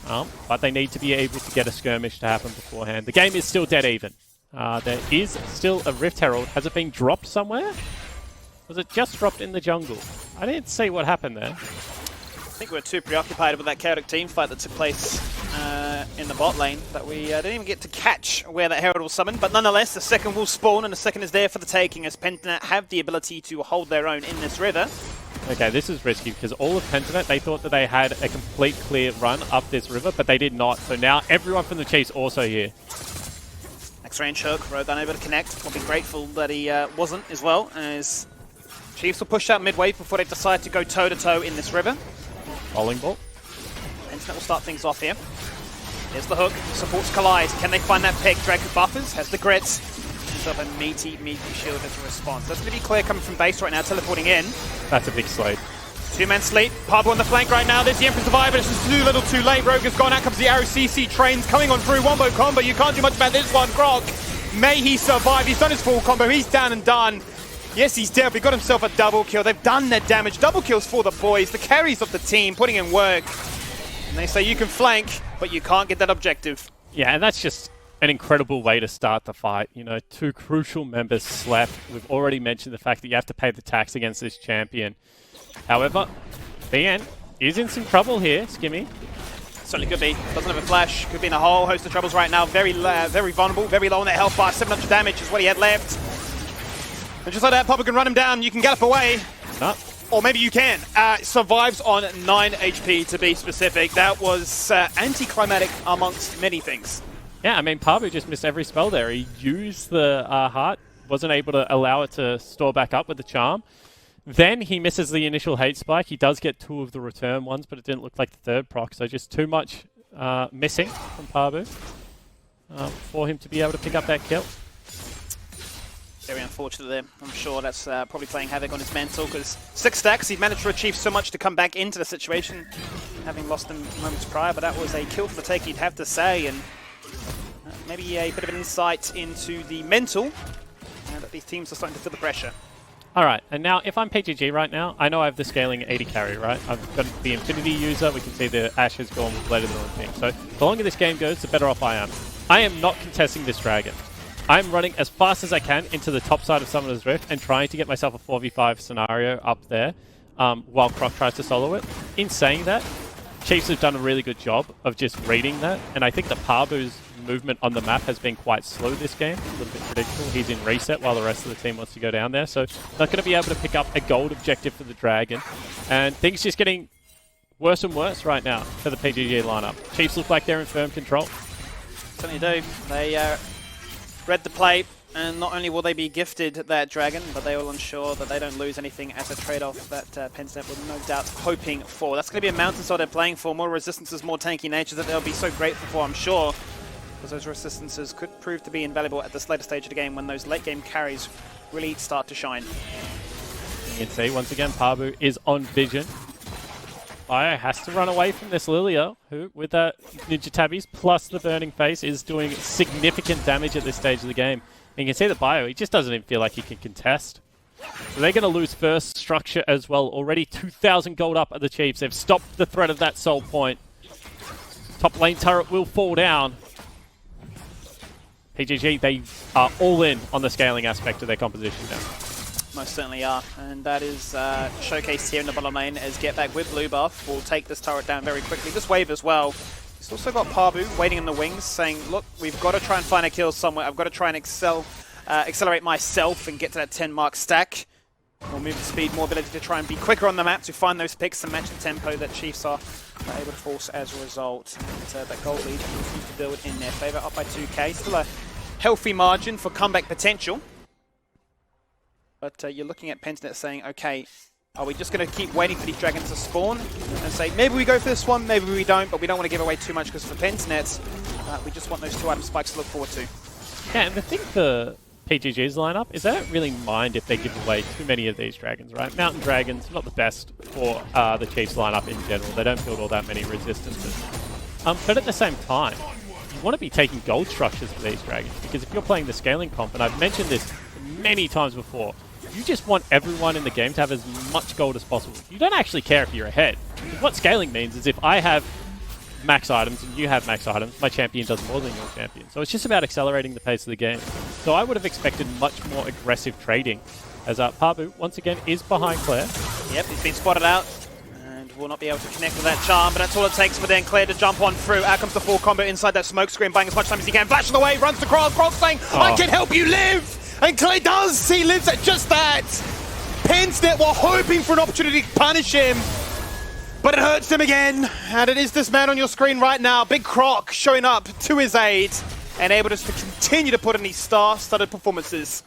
But they need to be able to get a skirmish to happen beforehand. The game is still dead even. There is still a Rift Herald. Has it been dropped somewhere? Was it just dropped in the jungle? I didn't see what happened there. I think we were too preoccupied with that chaotic team fight that took place in the bot lane that we didn't even get to catch where that Herald was summoned. But nonetheless, the second will spawn and the second is there for the taking as Pentanet have the ability to hold their own in this river. Okay, this is risky because all of Pentanet, they thought that they had a complete clear run up this river, but they did not. So now everyone from the Chiefs also here. Next range hook, Rogue unable to connect. I'll be grateful that he wasn't as well, as Chiefs will push out midway before they decide to go toe-to-toe in this river. Bowling ball. Pentanet will start things off here. Here's the hook, supports Collide. Can they find that pick? Draco buffers, has the grits. Himself a meaty shield as a response. That's going to be clear coming from base right now, teleporting in. That's a big slate. Two-man sleep. Parbo on the flank right now. There's the Emperor's Divide, but it's just too little too late. Rogue has gone out, comes the Arrow CC trains coming on through. Wombo combo. You can't do much about this one. Grog, may he survive? He's done his full combo. He's down and done. Yes, he's dead, but he got himself a double kill. They've done their damage. Double kills for the boys. The carries of the team putting in work. And they say you can flank, but you can't get that objective. Yeah, and that's just an incredible way to start the fight. You know, two crucial members slept. We've already mentioned the fact that you have to pay the tax against this champion. However, BN is in some trouble here, Skimmy. Certainly could be. Doesn't have a flash. Could be in a whole host of troubles right now. Very vulnerable, very low on that health bar. 700 damage is what he had left. And just like that, Papa can run him down. You can gallop away. No. Or maybe you can. Survives on 9 HP to be specific. That was anticlimactic amongst many things. Yeah, I mean, Parbu just missed every spell there. He used the heart, wasn't able to allow it to store back up with the charm. Then he misses the initial hate spike. He does get 2 of the return ones, but it didn't look like the third proc, so just too much missing from Parbu for him to be able to pick up that kill. Very unfortunate there. I'm sure that's probably playing havoc on his mental, because 6 stacks, he managed to achieve so much to come back into the situation, having lost them moments prior, but that was a kill for the take, you'd have to say, and maybe a bit of an insight into the mental, that these teams are starting to feel the pressure. Alright, and now if I'm PGG right now, I know I have the scaling 80 carry, right? I've got the Infinity user, we can see the Ashe has gone later than the thing. So the longer this game goes, the better off I am. I am not contesting this dragon. I'm running as fast as I can into the top side of Summoner's Rift and trying to get myself a 4v5 scenario up there while Croc tries to solo it. In saying that, Chiefs have done a really good job of just reading that, and I think the Parbu's movement on the map has been quite slow this game, a little bit predictable. He's in reset while the rest of the team wants to go down there, so not going to be able to pick up a gold objective for the Dragon, and things just getting worse and worse right now for the PGG lineup. Chiefs look like they're in firm control. Certainly do. They read the play, and not only will they be gifted that dragon, but they will ensure that they don't lose anything as a trade-off that Pentanet will no doubt hoping for. That's going to be a mountainside they're playing for, more resistances, more tanky nature that they'll be so grateful for, I'm sure, because those resistances could prove to be invaluable at this later stage of the game when those late-game carries really start to shine. You can see, once again, Parbu is on vision. Bio has to run away from this Lilia, who, with that Ninja Tabbies plus the Burning Face, is doing significant damage at this stage of the game. And you can see that Bio, he just doesn't even feel like he can contest. So they're going to lose first structure as well. Already 2,000 gold up at the Chiefs. They've stopped the threat of that soul point. Top lane turret will fall down. PGG, they are all in on the scaling aspect of their composition now. Most certainly are, and that is showcased here in the bottom lane as Get Back with blue buff will take this turret down very quickly. This wave as well. He's also got Parbu waiting in the wings saying, look, we've got to try and find a kill somewhere. I've got to try and accelerate myself and get to that 10 mark stack. More movement speed, more ability to try and be quicker on the map to find those picks and match the tempo that Chiefs are able to force as a result. And that gold lead continues to build in their favour, up by 2k. Still a healthy margin for comeback potential. But you're looking at Pentanet saying, okay, are we just going to keep waiting for these dragons to spawn and say, maybe we go for this one, maybe we don't, but we don't want to give away too much because for Pentanet, we just want those 2 item spikes to look forward to. Yeah, and the thing for PGG's lineup is they don't really mind if they give away too many of these dragons, right? Mountain Dragons, not the best for the Chiefs lineup in general. They don't build all that many resistances. But at the same time, you want to be taking gold structures for these dragons, because if you're playing the scaling comp, and I've mentioned this many times before, you just want everyone in the game to have as much gold as possible. You don't actually care if you're ahead. Because what scaling means is if I have max items and you have max items, my champion does more than your champion. So it's just about accelerating the pace of the game. So I would have expected much more aggressive trading, as Pabu, once again, is behind Claire. Yep, he's been spotted out. Will not be able to connect with that charm, but that's all it takes for then Claire to jump on through. Out comes the full combo inside that smoke screen, buying as much time as he can. Flashing away, runs to Krog. Krog saying, I can help you live! And Claire does! He lives at just that! Pensnet were hoping for an opportunity to punish him, but it hurts him again. And it is this man on your screen right now, Big Croc, showing up to his aid and able to continue to put in these star-studded performances.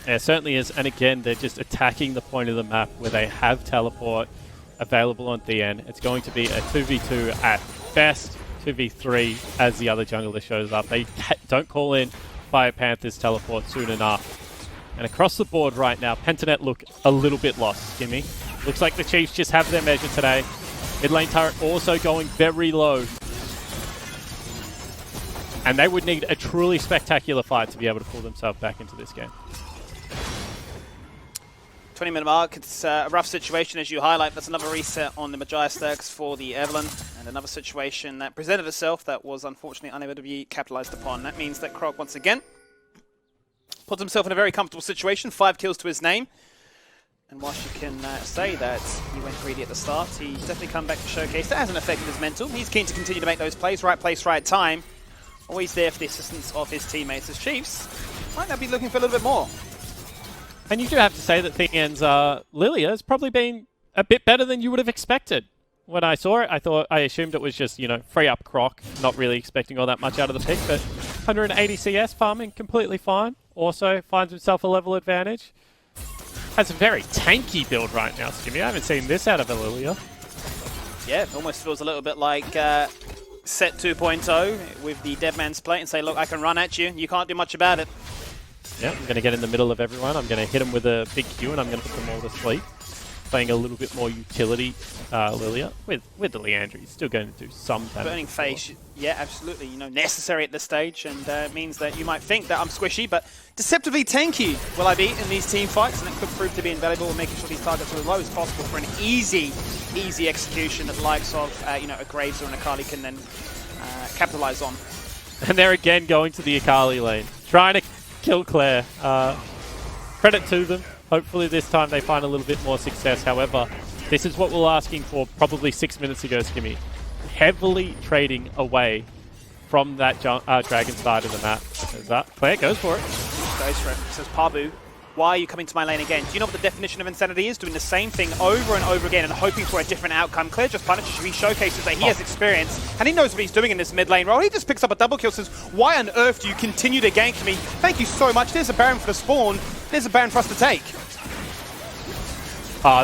Yeah, it certainly is. And again, they're just attacking the point of the map where they have teleport available on DN. It's going to be a 2v2 at best, 2v3 as the other jungler shows up. They don't call in Fire Panther's teleport soon enough. And across the board right now, Pentanet look a little bit lost, Skimmy. Looks like the Chiefs just have their measure today. Mid lane turret also going very low. And they would need a truly spectacular fight to be able to pull themselves back into this game. 20-minute mark, it's a rough situation as you highlight. That's another reset on the Magi stacks for the Evelyn, and another situation that presented itself that was unfortunately unable to be capitalized upon. That means that Krog once again puts himself in a very comfortable situation, 5 kills to his name. And whilst you can say that he went greedy at the start, he's definitely come back to showcase that hasn't affected his mental. He's keen to continue to make those plays, right place, right time. Always there for the assistance of his teammates. As Chiefs might not be looking for a little bit more. And you do have to say that Thingyan's Lilia has probably been a bit better than you would have expected. When I saw it, I assumed it was just, you know, free up Croc, not really expecting all that much out of the pick, but 180 CS farming, completely fine. Also finds himself a level advantage. Has a very tanky build right now, Skimmy. I haven't seen this out of a Lilia. Yeah, it almost feels a little bit like Set 2.0 with the Dead Man's Plate and say, look, I can run at you, you can't do much about it. Yeah, I'm going to get in the middle of everyone. I'm going to hit them with a big Q and I'm going to put them all to sleep. Playing a little bit more utility Lilia with the Leandry. He's still going to do some damage. Burning Face, yeah, absolutely. You know, necessary at this stage, and means that you might think that I'm squishy, but deceptively tanky will I be in these team fights, and it could prove to be invaluable in making sure these targets are as low as possible for an easy execution that the likes of you know, a Graves or an Akali can then capitalize on. And they're again going to the Akali lane, trying to kill Claire. Credit to them. Hopefully this time they find a little bit more success. However, this is what we're asking for probably 6 minutes ago, Skimmy. Heavily trading away from that dragon side of the map. Claire goes for it. Goes for it. Says Pabu, why are you coming to my lane again? Do you know what the definition of insanity is? Doing the same thing over and over again and hoping for a different outcome. Claire just punishes, he showcases that he has experience and he knows what he's doing in this mid lane role. He just picks up a double kill, says, why on earth do you continue to gank me? Thank you so much. There's a Baron for the spawn. There's a Baron for us to take.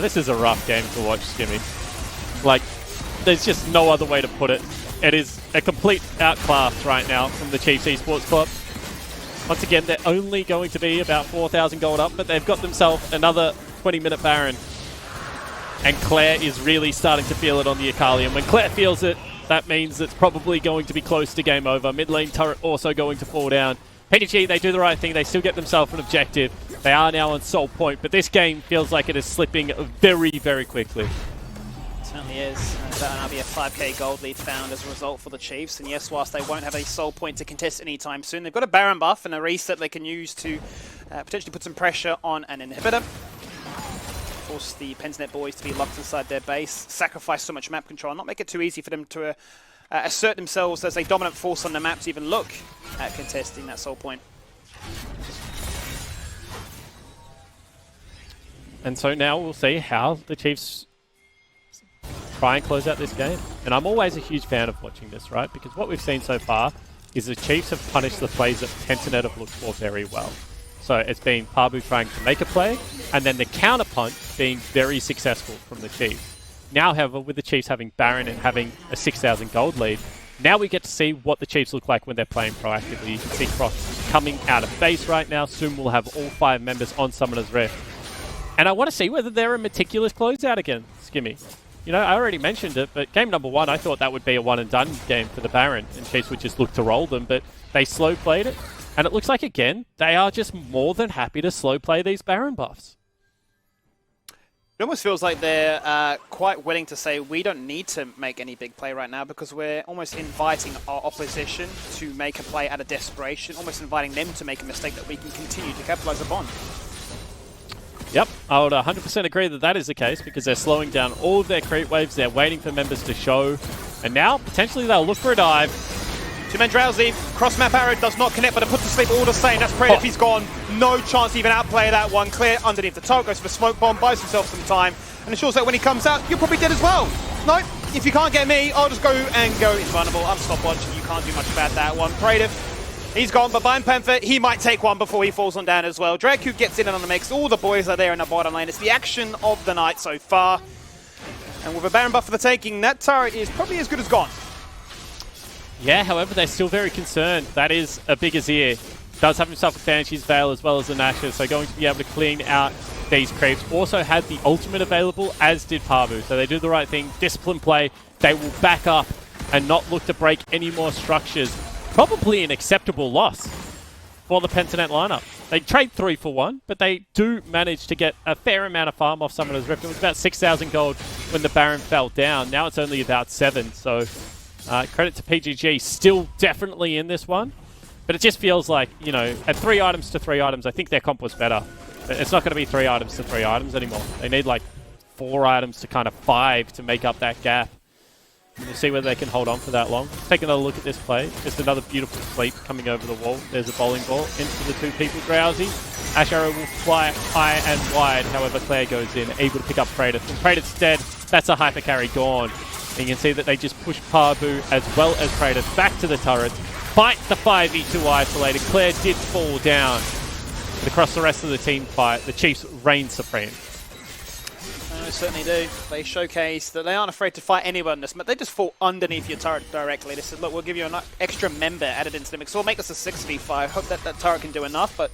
This is a rough game to watch, Skimmy. Like, there's just no other way to put it. It is a complete outclass right now from the Chiefs Esports Club. Once again, they're only going to be about 4,000 gold up, but they've got themselves another 20-minute Baron. And Claire is really starting to feel it on the Akali. And when Claire feels it, that means it's probably going to be close to game over. Mid lane turret also going to fall down. PGG, they do the right thing. They still get themselves an objective. They are now on Soul Point, but this game feels like it is slipping very, very quickly. It certainly is. That'll now be a 5k gold lead found as a result for the Chiefs. And yes, whilst they won't have a Soul Point to contest anytime soon, they've got a Baron buff and a reset they can use to potentially put some pressure on an inhibitor. Force the Pensnet boys to be locked inside their base, sacrifice so much map control, not make it too easy for them to assert themselves as a dominant force on the map to even look at contesting that Soul Point. And so now we'll see how the Chiefs try and close out this game. And I'm always a huge fan of watching this, right? Because what we've seen so far is the Chiefs have punished the plays that Pentanet have looked for very well. So it's been Pabu trying to make a play, and then the counterpunch being very successful from the Chiefs. Now, however, with the Chiefs having Baron and having a 6,000 gold lead, now we get to see what the Chiefs look like when they're playing proactively. You can see Croc coming out of base right now. Soon we'll have all 5 members on Summoner's Rift. And I want to see whether they're a meticulous closeout again, Skimmy. You know, I already mentioned it, but game number 1, I thought that would be a one-and-done game for the Baron, and Chiefs would just look to roll them, but they slow-played it. And it looks like, again, they are just more than happy to slow-play these Baron buffs. It almost feels like they're quite willing to say we don't need to make any big play right now because we're almost inviting our opposition to make a play out of desperation, almost inviting them to make a mistake that we can continue to capitalize upon. Yep, I would 100% agree that that is the case because they're slowing down all of their creep waves, they're waiting for members to show, and now potentially they'll look for a dive. Two-man Drowsy, cross-map arrow does not connect, but it puts to sleep all the same. That's Praetor, he's gone. No chance to even outplay that one. Clear underneath the top, goes for the smoke bomb, buys himself some time, and ensures that when he comes out, you're probably dead as well. No, if you can't get me, I'll just go invulnerable. I'm stopwatch, you can't do much about that one. Praetor, he's gone, but Biopanther, he might take one before he falls on down as well. Draku gets in on the mix, all the boys are there in the bottom lane. It's the action of the night so far. And with a Baron buff for the taking, that turret is probably as good as gone. Yeah, however, they're still very concerned. That is a big Azir. Does have himself a Banshee's Veil as well as the Nashor, so going to be able to clean out these creeps. Also had the ultimate available, as did Pabu. So they do the right thing, discipline play. They will back up and not look to break any more structures. Probably an acceptable loss for the Pentanet lineup. They trade 3 for 1, but they do manage to get a fair amount of farm off Summoner's Rift. It was about 6,000 gold when the Baron fell down. Now it's only about 7, so credit to PGG, still definitely in this one. But it just feels like, you know, at 3 items to 3 items, I think their comp was better. It's not going to be 3 items to 3 items anymore. They need like 4 items to kind of 5 to make up that gap. And we'll see whether they can hold on for that long. Take another look at this play. Just another beautiful sweep coming over the wall. There's a bowling ball into the 2 people. Drowsy. Ash Arrow will fly high and wide. However, Claire goes in, able to pick up Praetor. When Praetor's dead, that's a hyper carry gone. And you can see that they just push Pabu as well as Praetor back to the turret. Fight the 5v2 isolated. Claire did fall down. But across the rest of the team fight, the Chiefs reign supreme. They certainly do. They showcase that they aren't afraid to fight anyone in this, but they just fall underneath your turret directly. They said, look, we'll give you an extra member added into the mix. We'll make this a 6v5. Hope that that turret can do enough, but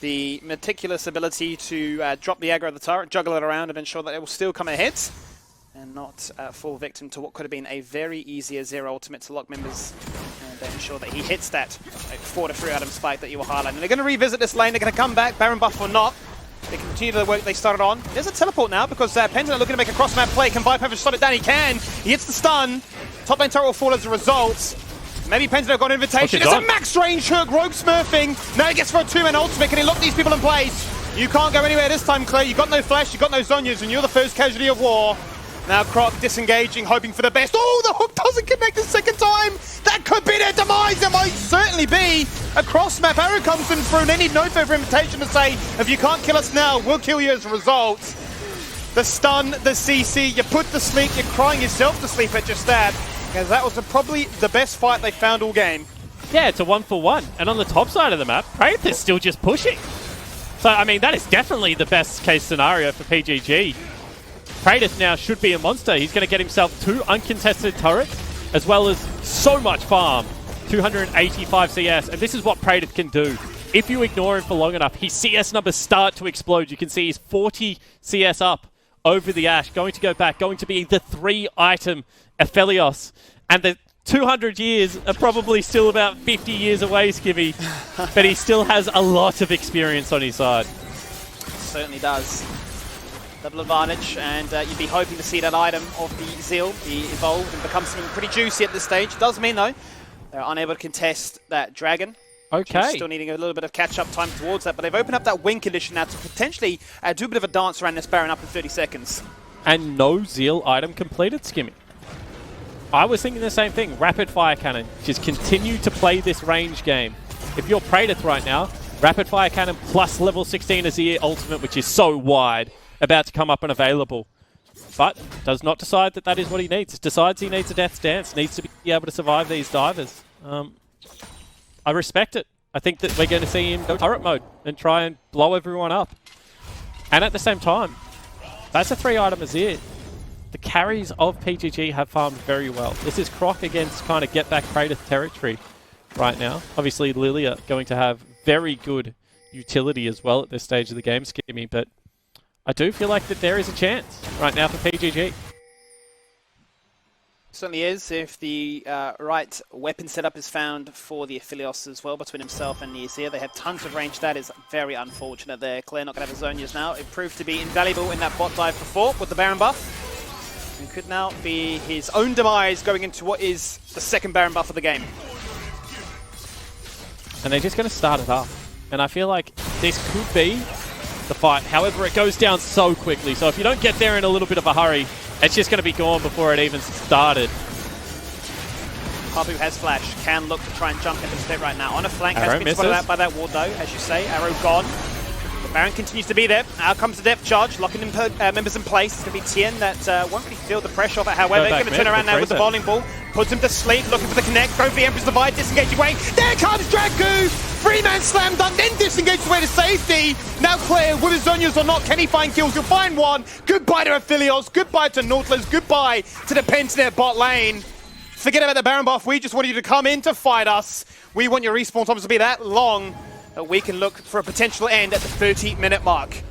the meticulous ability to drop the aggro of the turret, juggle it around, and ensure that it will still come ahead and not fall victim to what could have been a very easy Azir ultimate to lock members and ensure that he hits that 4 to 3 item spike that you were highlighting. They're going to revisit this lane. They're going to come back. Baron buff or not. They continue the work they started on. There's a teleport now because Pentanet looking to make a cross-map play. Can Viper stop it down? He can. He hits the stun. Top lane turret will fall as a result. Maybe Pentanet got an invitation. It's a max range hook. Rogue smurfing. Now he gets for a 2-man ultimate. Can he lock these people in place? You can't go anywhere this time, Claire. You got no flash. You got no Zonyas, and you're the first casualty of war. Now Croc disengaging, hoping for the best. Oh, the hook doesn't connect the second time. That could be their demise. It might certainly be. A cross-map arrow comes in through, and they need no further invitation to say, if you can't kill us now, we'll kill you as a result. The stun, the CC, you put to sleep, you're crying yourself to sleep at just that. Because that was probably the best fight they found all game. Yeah, it's a 1-for-1. And on the top side of the map, Praetor's still just pushing. So, I mean, that is definitely the best case scenario for PGG. Praetor now should be a monster. He's going to get himself 2 uncontested turrets, as well as so much farm. 285 CS, and this is what Praetor can do. If you ignore him for long enough, his CS numbers start to explode. You can see he's 40 CS up over the Ashe, going to go back, going to be the 3-item Aphelios. And the 200 years are probably still about 50 years away, Skibby, but he still has a lot of experience on his side. Certainly does. Double advantage, and you'd be hoping to see that item of the Zeal be evolved and become something pretty juicy at this stage. Does mean, though, they're unable to contest that Dragon. Okay. Still needing a little bit of catch-up time towards that, but they've opened up that win condition now to potentially do a bit of a dance around this Baron up in 30 seconds. And no Zeal item completed, Skimmy. I was thinking the same thing. Rapid Fire Cannon. Just continue to play this range game. If you're Praetor right now, Rapid Fire Cannon plus level 16 Azir ultimate, which is so wide, about to come up and available. But does not decide that that is what he needs. Decides he needs a Death's Dance, needs to be able to survive these divers. I respect it. I think that we're going to see him go turret mode and try and blow everyone up. And at the same time, that's a 3-item Azir. The carries of PGG have farmed very well. This is Croc against kind of get back Praetor territory right now. Obviously, Lilia going to have very good utility as well at this stage of the game, Skimmy, but I do feel like that there is a chance right now for PGG. Certainly is, if the right weapon setup is found for the Aphelios as well, between himself and Niazir. They have tons of range. That is very unfortunate there. Claire not going to have a Zonias now. It proved to be invaluable in that bot dive before with the Baron buff. And could now be his own demise going into what is the second Baron buff of the game. And they're just going to start it up. And I feel like this could be the fight. However, it goes down so quickly. So if you don't get there in a little bit of a hurry, it's just going to be gone before it even started. Pabu has flash, can look to try and jump into the pit right now. On a flank, Arrow has been spotted misses. out by that ward though, as you say. Arrow gone. The Baron continues to be there. Out comes the depth charge, locking in members in place. It's going to be Tien that won't really feel the pressure of it. However, back going to turn mid around for now with the Fraser. bowling ball. Puts him to sleep, looking for the connect. Go for the Emperor's Divide, disengaging away. There comes Dragu! Three-man slam dunk, then disengages away to safety. Now Claire, with his Zonias or not, can he find kills? He'll find one. Goodbye to Aphelios, goodbye to Nautilus, goodbye to the Pentanet bot lane. Forget about the Baron buff, we just want you to come in to fight us. We want your respawn times to be that long that we can look for a potential end at the 30-minute mark.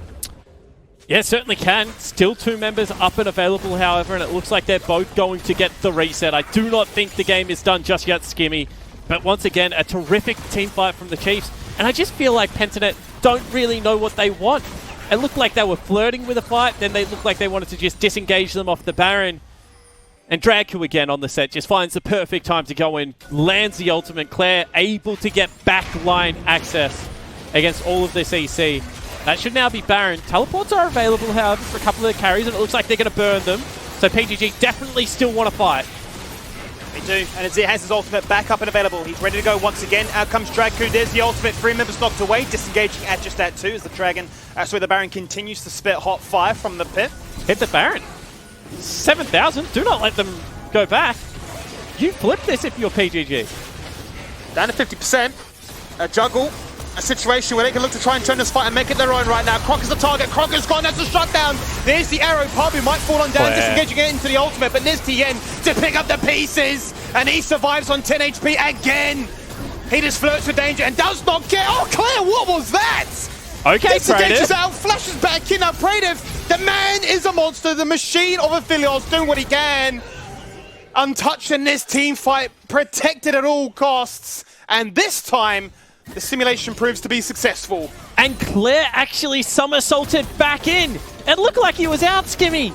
Yeah, certainly can. Still 2 members up and available, however, and it looks like they're both going to get the reset. I do not think the game is done just yet, Skimmy. But once again, a terrific team fight from the Chiefs. And I just feel like Pentanet don't really know what they want. It looked like they were flirting with a fight, then they looked like they wanted to just disengage them off the Baron. And Dragu again on the set just finds the perfect time to go in, lands the ultimate. Claire able to get backline access against all of this EC. That should now be Baron. Teleports are available, however, for a couple of the carries, and it looks like they're going to burn them. So PGG definitely still want to fight. They do, and Azir has his ultimate back up and available. He's ready to go once again. Out comes Dragu. There's the ultimate. 3 members knocked away, disengaging at just that 2 as the Dragon, sorry, the Baron continues to spit hot fire from the pit. Hit the Baron. 7,000. Do not let them go back. You flip this if you're PGG. Down to 50%. A juggle. A situation where they can look to try and turn this fight and make it their own right now. Croc is the target. Croc is gone. That's a shutdown. There's the arrow. Pabu might fall on down, disengaging it into the ultimate. But there's Tien to pick up the pieces. And he survives on 10 HP again. He just flirts with danger and does not get... Oh, Claire, what was that? Okay, Disengages Praetor. out, flashes back in. Now, Praetor, the man is a monster. The machine of Aphelios doing what he can. Untouched in this team fight. Protected at all costs. And this time... the simulation proves to be successful. And Claire actually somersaulted back in. It looked like he was out, Skimmy.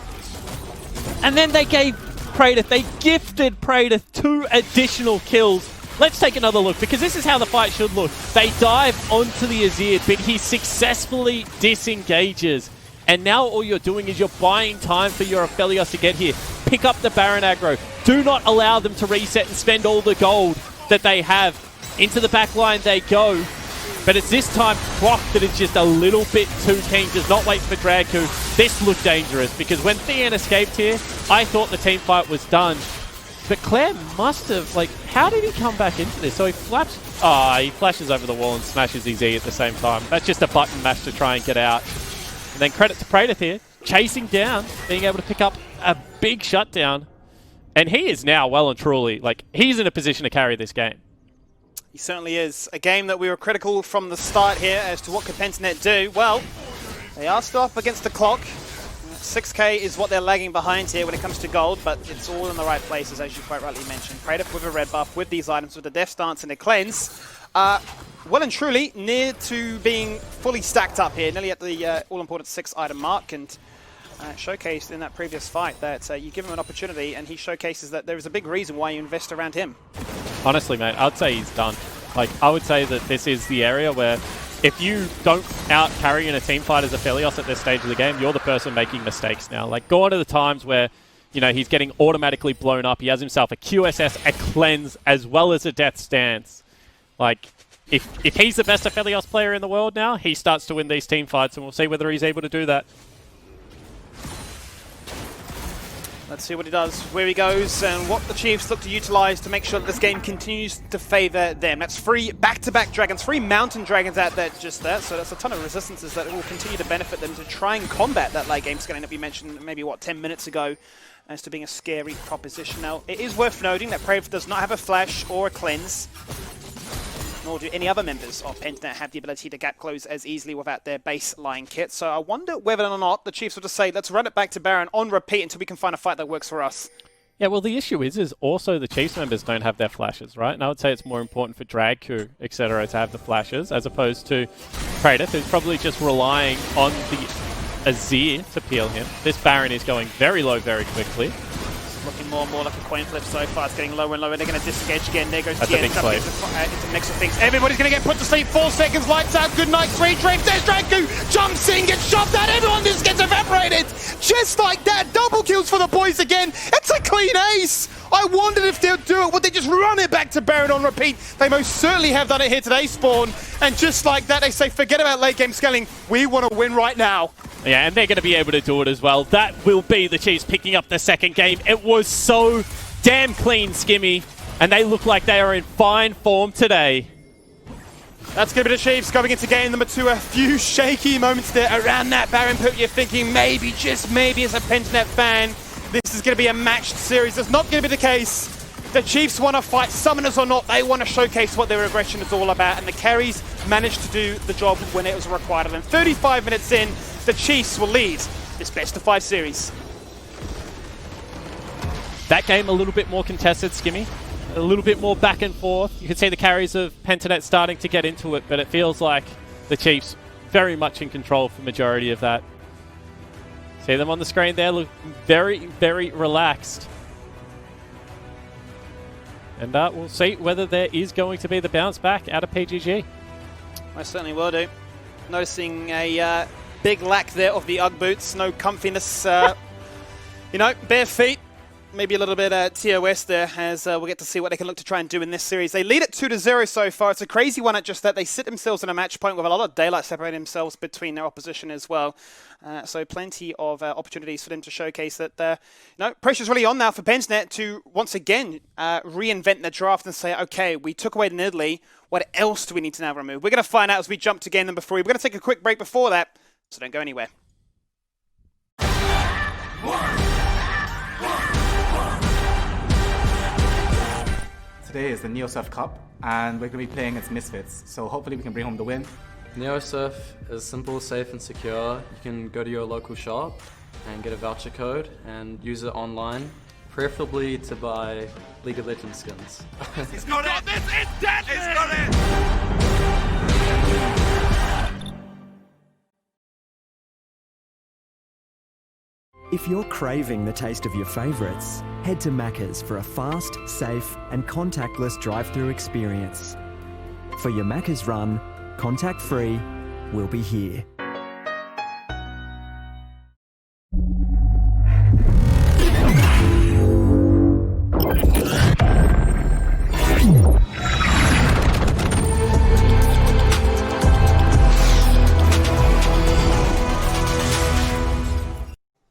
And then they gave Praetor, they gifted Praetor 2 additional kills. Let's take another look, because this is how the fight should look. They dive onto the Azir, but he successfully disengages. And now all you're doing is you're buying time for your Aphelios to get here. Pick up the Baron aggro. Do not allow them to reset and spend all the gold that they have. Into the back line they go. But it's this time Croc that is just a little bit too keen. Does not wait for Dragu. This looked dangerous because when Thean escaped here, I thought the team fight was done. But Claire must have, like, how did he come back into this? So he flaps. He flashes over the wall and smashes his E at the same time. That's just a button mash to try and get out. And then credit to Praetor here, chasing down, being able to pick up a big shutdown. And he is now well and truly, like, he's in a position to carry this game. He certainly is. A game that we were critical from the start here as to what could Pentanet do. Well, they are still up against the clock. 6k is what they're lagging behind here when it comes to gold, but it's all in the right places, as you quite rightly mentioned. Praetor with a red buff, with these items, with the Death Stance and the Cleanse. Well and truly near to being fully stacked up here, nearly at the all-important 6-item mark, and showcased in that previous fight that you give him an opportunity and he showcases that there is a big reason why you invest around him. Honestly, mate, I'd say he's done. Like, I would say that this is the area where if you don't out-carry in a team fight as Aphelios at this stage of the game, you're the person making mistakes now. Like, go on to the times where, you know, he's getting automatically blown up. He has himself a QSS, a Cleanse, as well as a Death Stance. Like, if he's the best Aphelios player in the world now, he starts to win these team fights, and we'll see whether he's able to do that. Let's see what he does, where he goes, and what the Chiefs look to utilize to make sure that this game continues to favor them. That's 3 back-to-back dragons, 3 mountain dragons out there, just there. So that's a ton of resistances that will continue to benefit them to try and combat that late game scaling that we mentioned maybe, 10 minutes ago as to being a scary proposition. Now, it is worth noting that Brave does not have a flash or a cleanse, nor do any other members of Pentanet have the ability to gap close as easily without their baseline kit. So I wonder whether or not the Chiefs will just say, let's run it back to Baron on repeat until we can find a fight that works for us. Yeah, well, the issue is also the Chiefs members don't have their flashes, right? And I would say it's more important for Dragku, etc., to have the flashes, as opposed to Praetor, who's probably just relying on the Azir to peel him. This Baron is going very low very quickly. Looking more and more like a coin flip so far. It's getting lower and lower. They're going to disengage again. There goes That's Tien. a big play. Into the mix of things. Everybody's going to get put to sleep. 4 seconds. Lights out. Good night. 3 drinks. There's Dragku. Jumps in. Gets shoved out. Everyone just gets evaporated. Just like that. Double kills for the boys again. It's a clean ace. I wondered if they'll do it. Would they just run it back to Baron on repeat? They most certainly have done it here today, Spawn. And just like that, they say, forget about late game scaling. We want to win right now. Yeah, and they're going to be able to do it as well. That will be the Chiefs picking up the second game. It was so damn clean, Skimmy, and they look like they are in fine form today. That's going to be the Chiefs going into game number 2. A few shaky moments there around that Baron put. You're thinking maybe, just maybe as a Pentanet fan, this is going to be a matched series. That's not going to be the case. The Chiefs want to fight, summoners or not. They want to showcase what their aggression is all about, and the carries managed to do the job when it was required. And 35 minutes in, the Chiefs will lead this best-of-5 series. That game a little bit more contested, Skimmy. A little bit more back and forth. You can see the carries of Pentanet starting to get into it, but it feels like the Chiefs very much in control for the majority of that. See them on the screen there, look very, very relaxed. And we'll see whether there is going to be the bounce back out of PGG. I certainly will do. Noticing a big lack there of the Ugg boots. No comfiness. Bare feet. Maybe a little bit TOS there, as we'll get to see what they can look to try and do in this series. They lead at 2-0 so far. It's a crazy one at just that. They sit themselves in a match point with a lot of daylight separating themselves between their opposition as well. So plenty of opportunities for them to showcase that. Pressure's really on now for Pentanet to once again reinvent the draft and say, okay, we took away the Nidalee. What else do we need to now remove? We're going to find out as we jump to game number 3. We're going to take a quick break before that, so don't go anywhere. Today is the NeoSurf Cup, and we're going to be playing against Misfits, so hopefully we can bring home the win. NeoSurf is simple, safe and secure. You can go to your local shop and get a voucher code and use it online, preferably to buy League of Legends skins. It's got it! This is deadly! It's got it! If you're craving the taste of your favourites, head to Macca's for a fast, safe and contactless drive-through experience. For your Macca's run, contact-free, we'll be here.